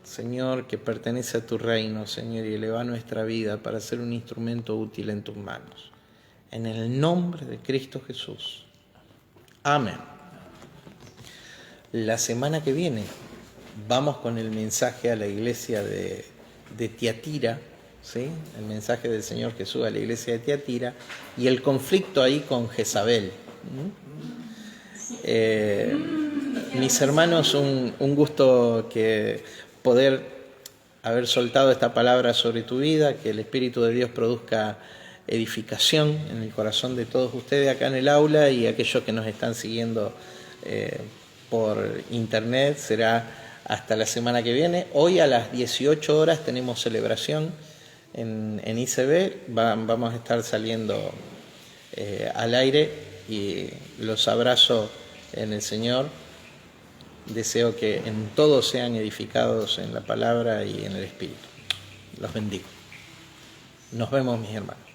Señor, que pertenece a tu reino, Señor, y eleva nuestra vida para ser un instrumento útil en tus manos. En el nombre de Cristo Jesús. Amén. La semana que viene vamos con el mensaje a la iglesia de Tiatira, ¿sí? El mensaje del Señor Jesús a la iglesia de Tiatira y el conflicto ahí con Jezabel. Mis hermanos, un gusto que poder haber soltado esta palabra sobre tu vida, que el Espíritu de Dios produzca edificación en el corazón de todos ustedes acá en el aula y aquellos que nos están siguiendo por internet. Será hasta la semana que viene. Hoy a las 18 horas tenemos celebración en ICB. Vamos a estar saliendo al aire y los abrazo en el Señor. Deseo que en todos sean edificados en la palabra y en el Espíritu. Los bendigo. Nos vemos, mis hermanos.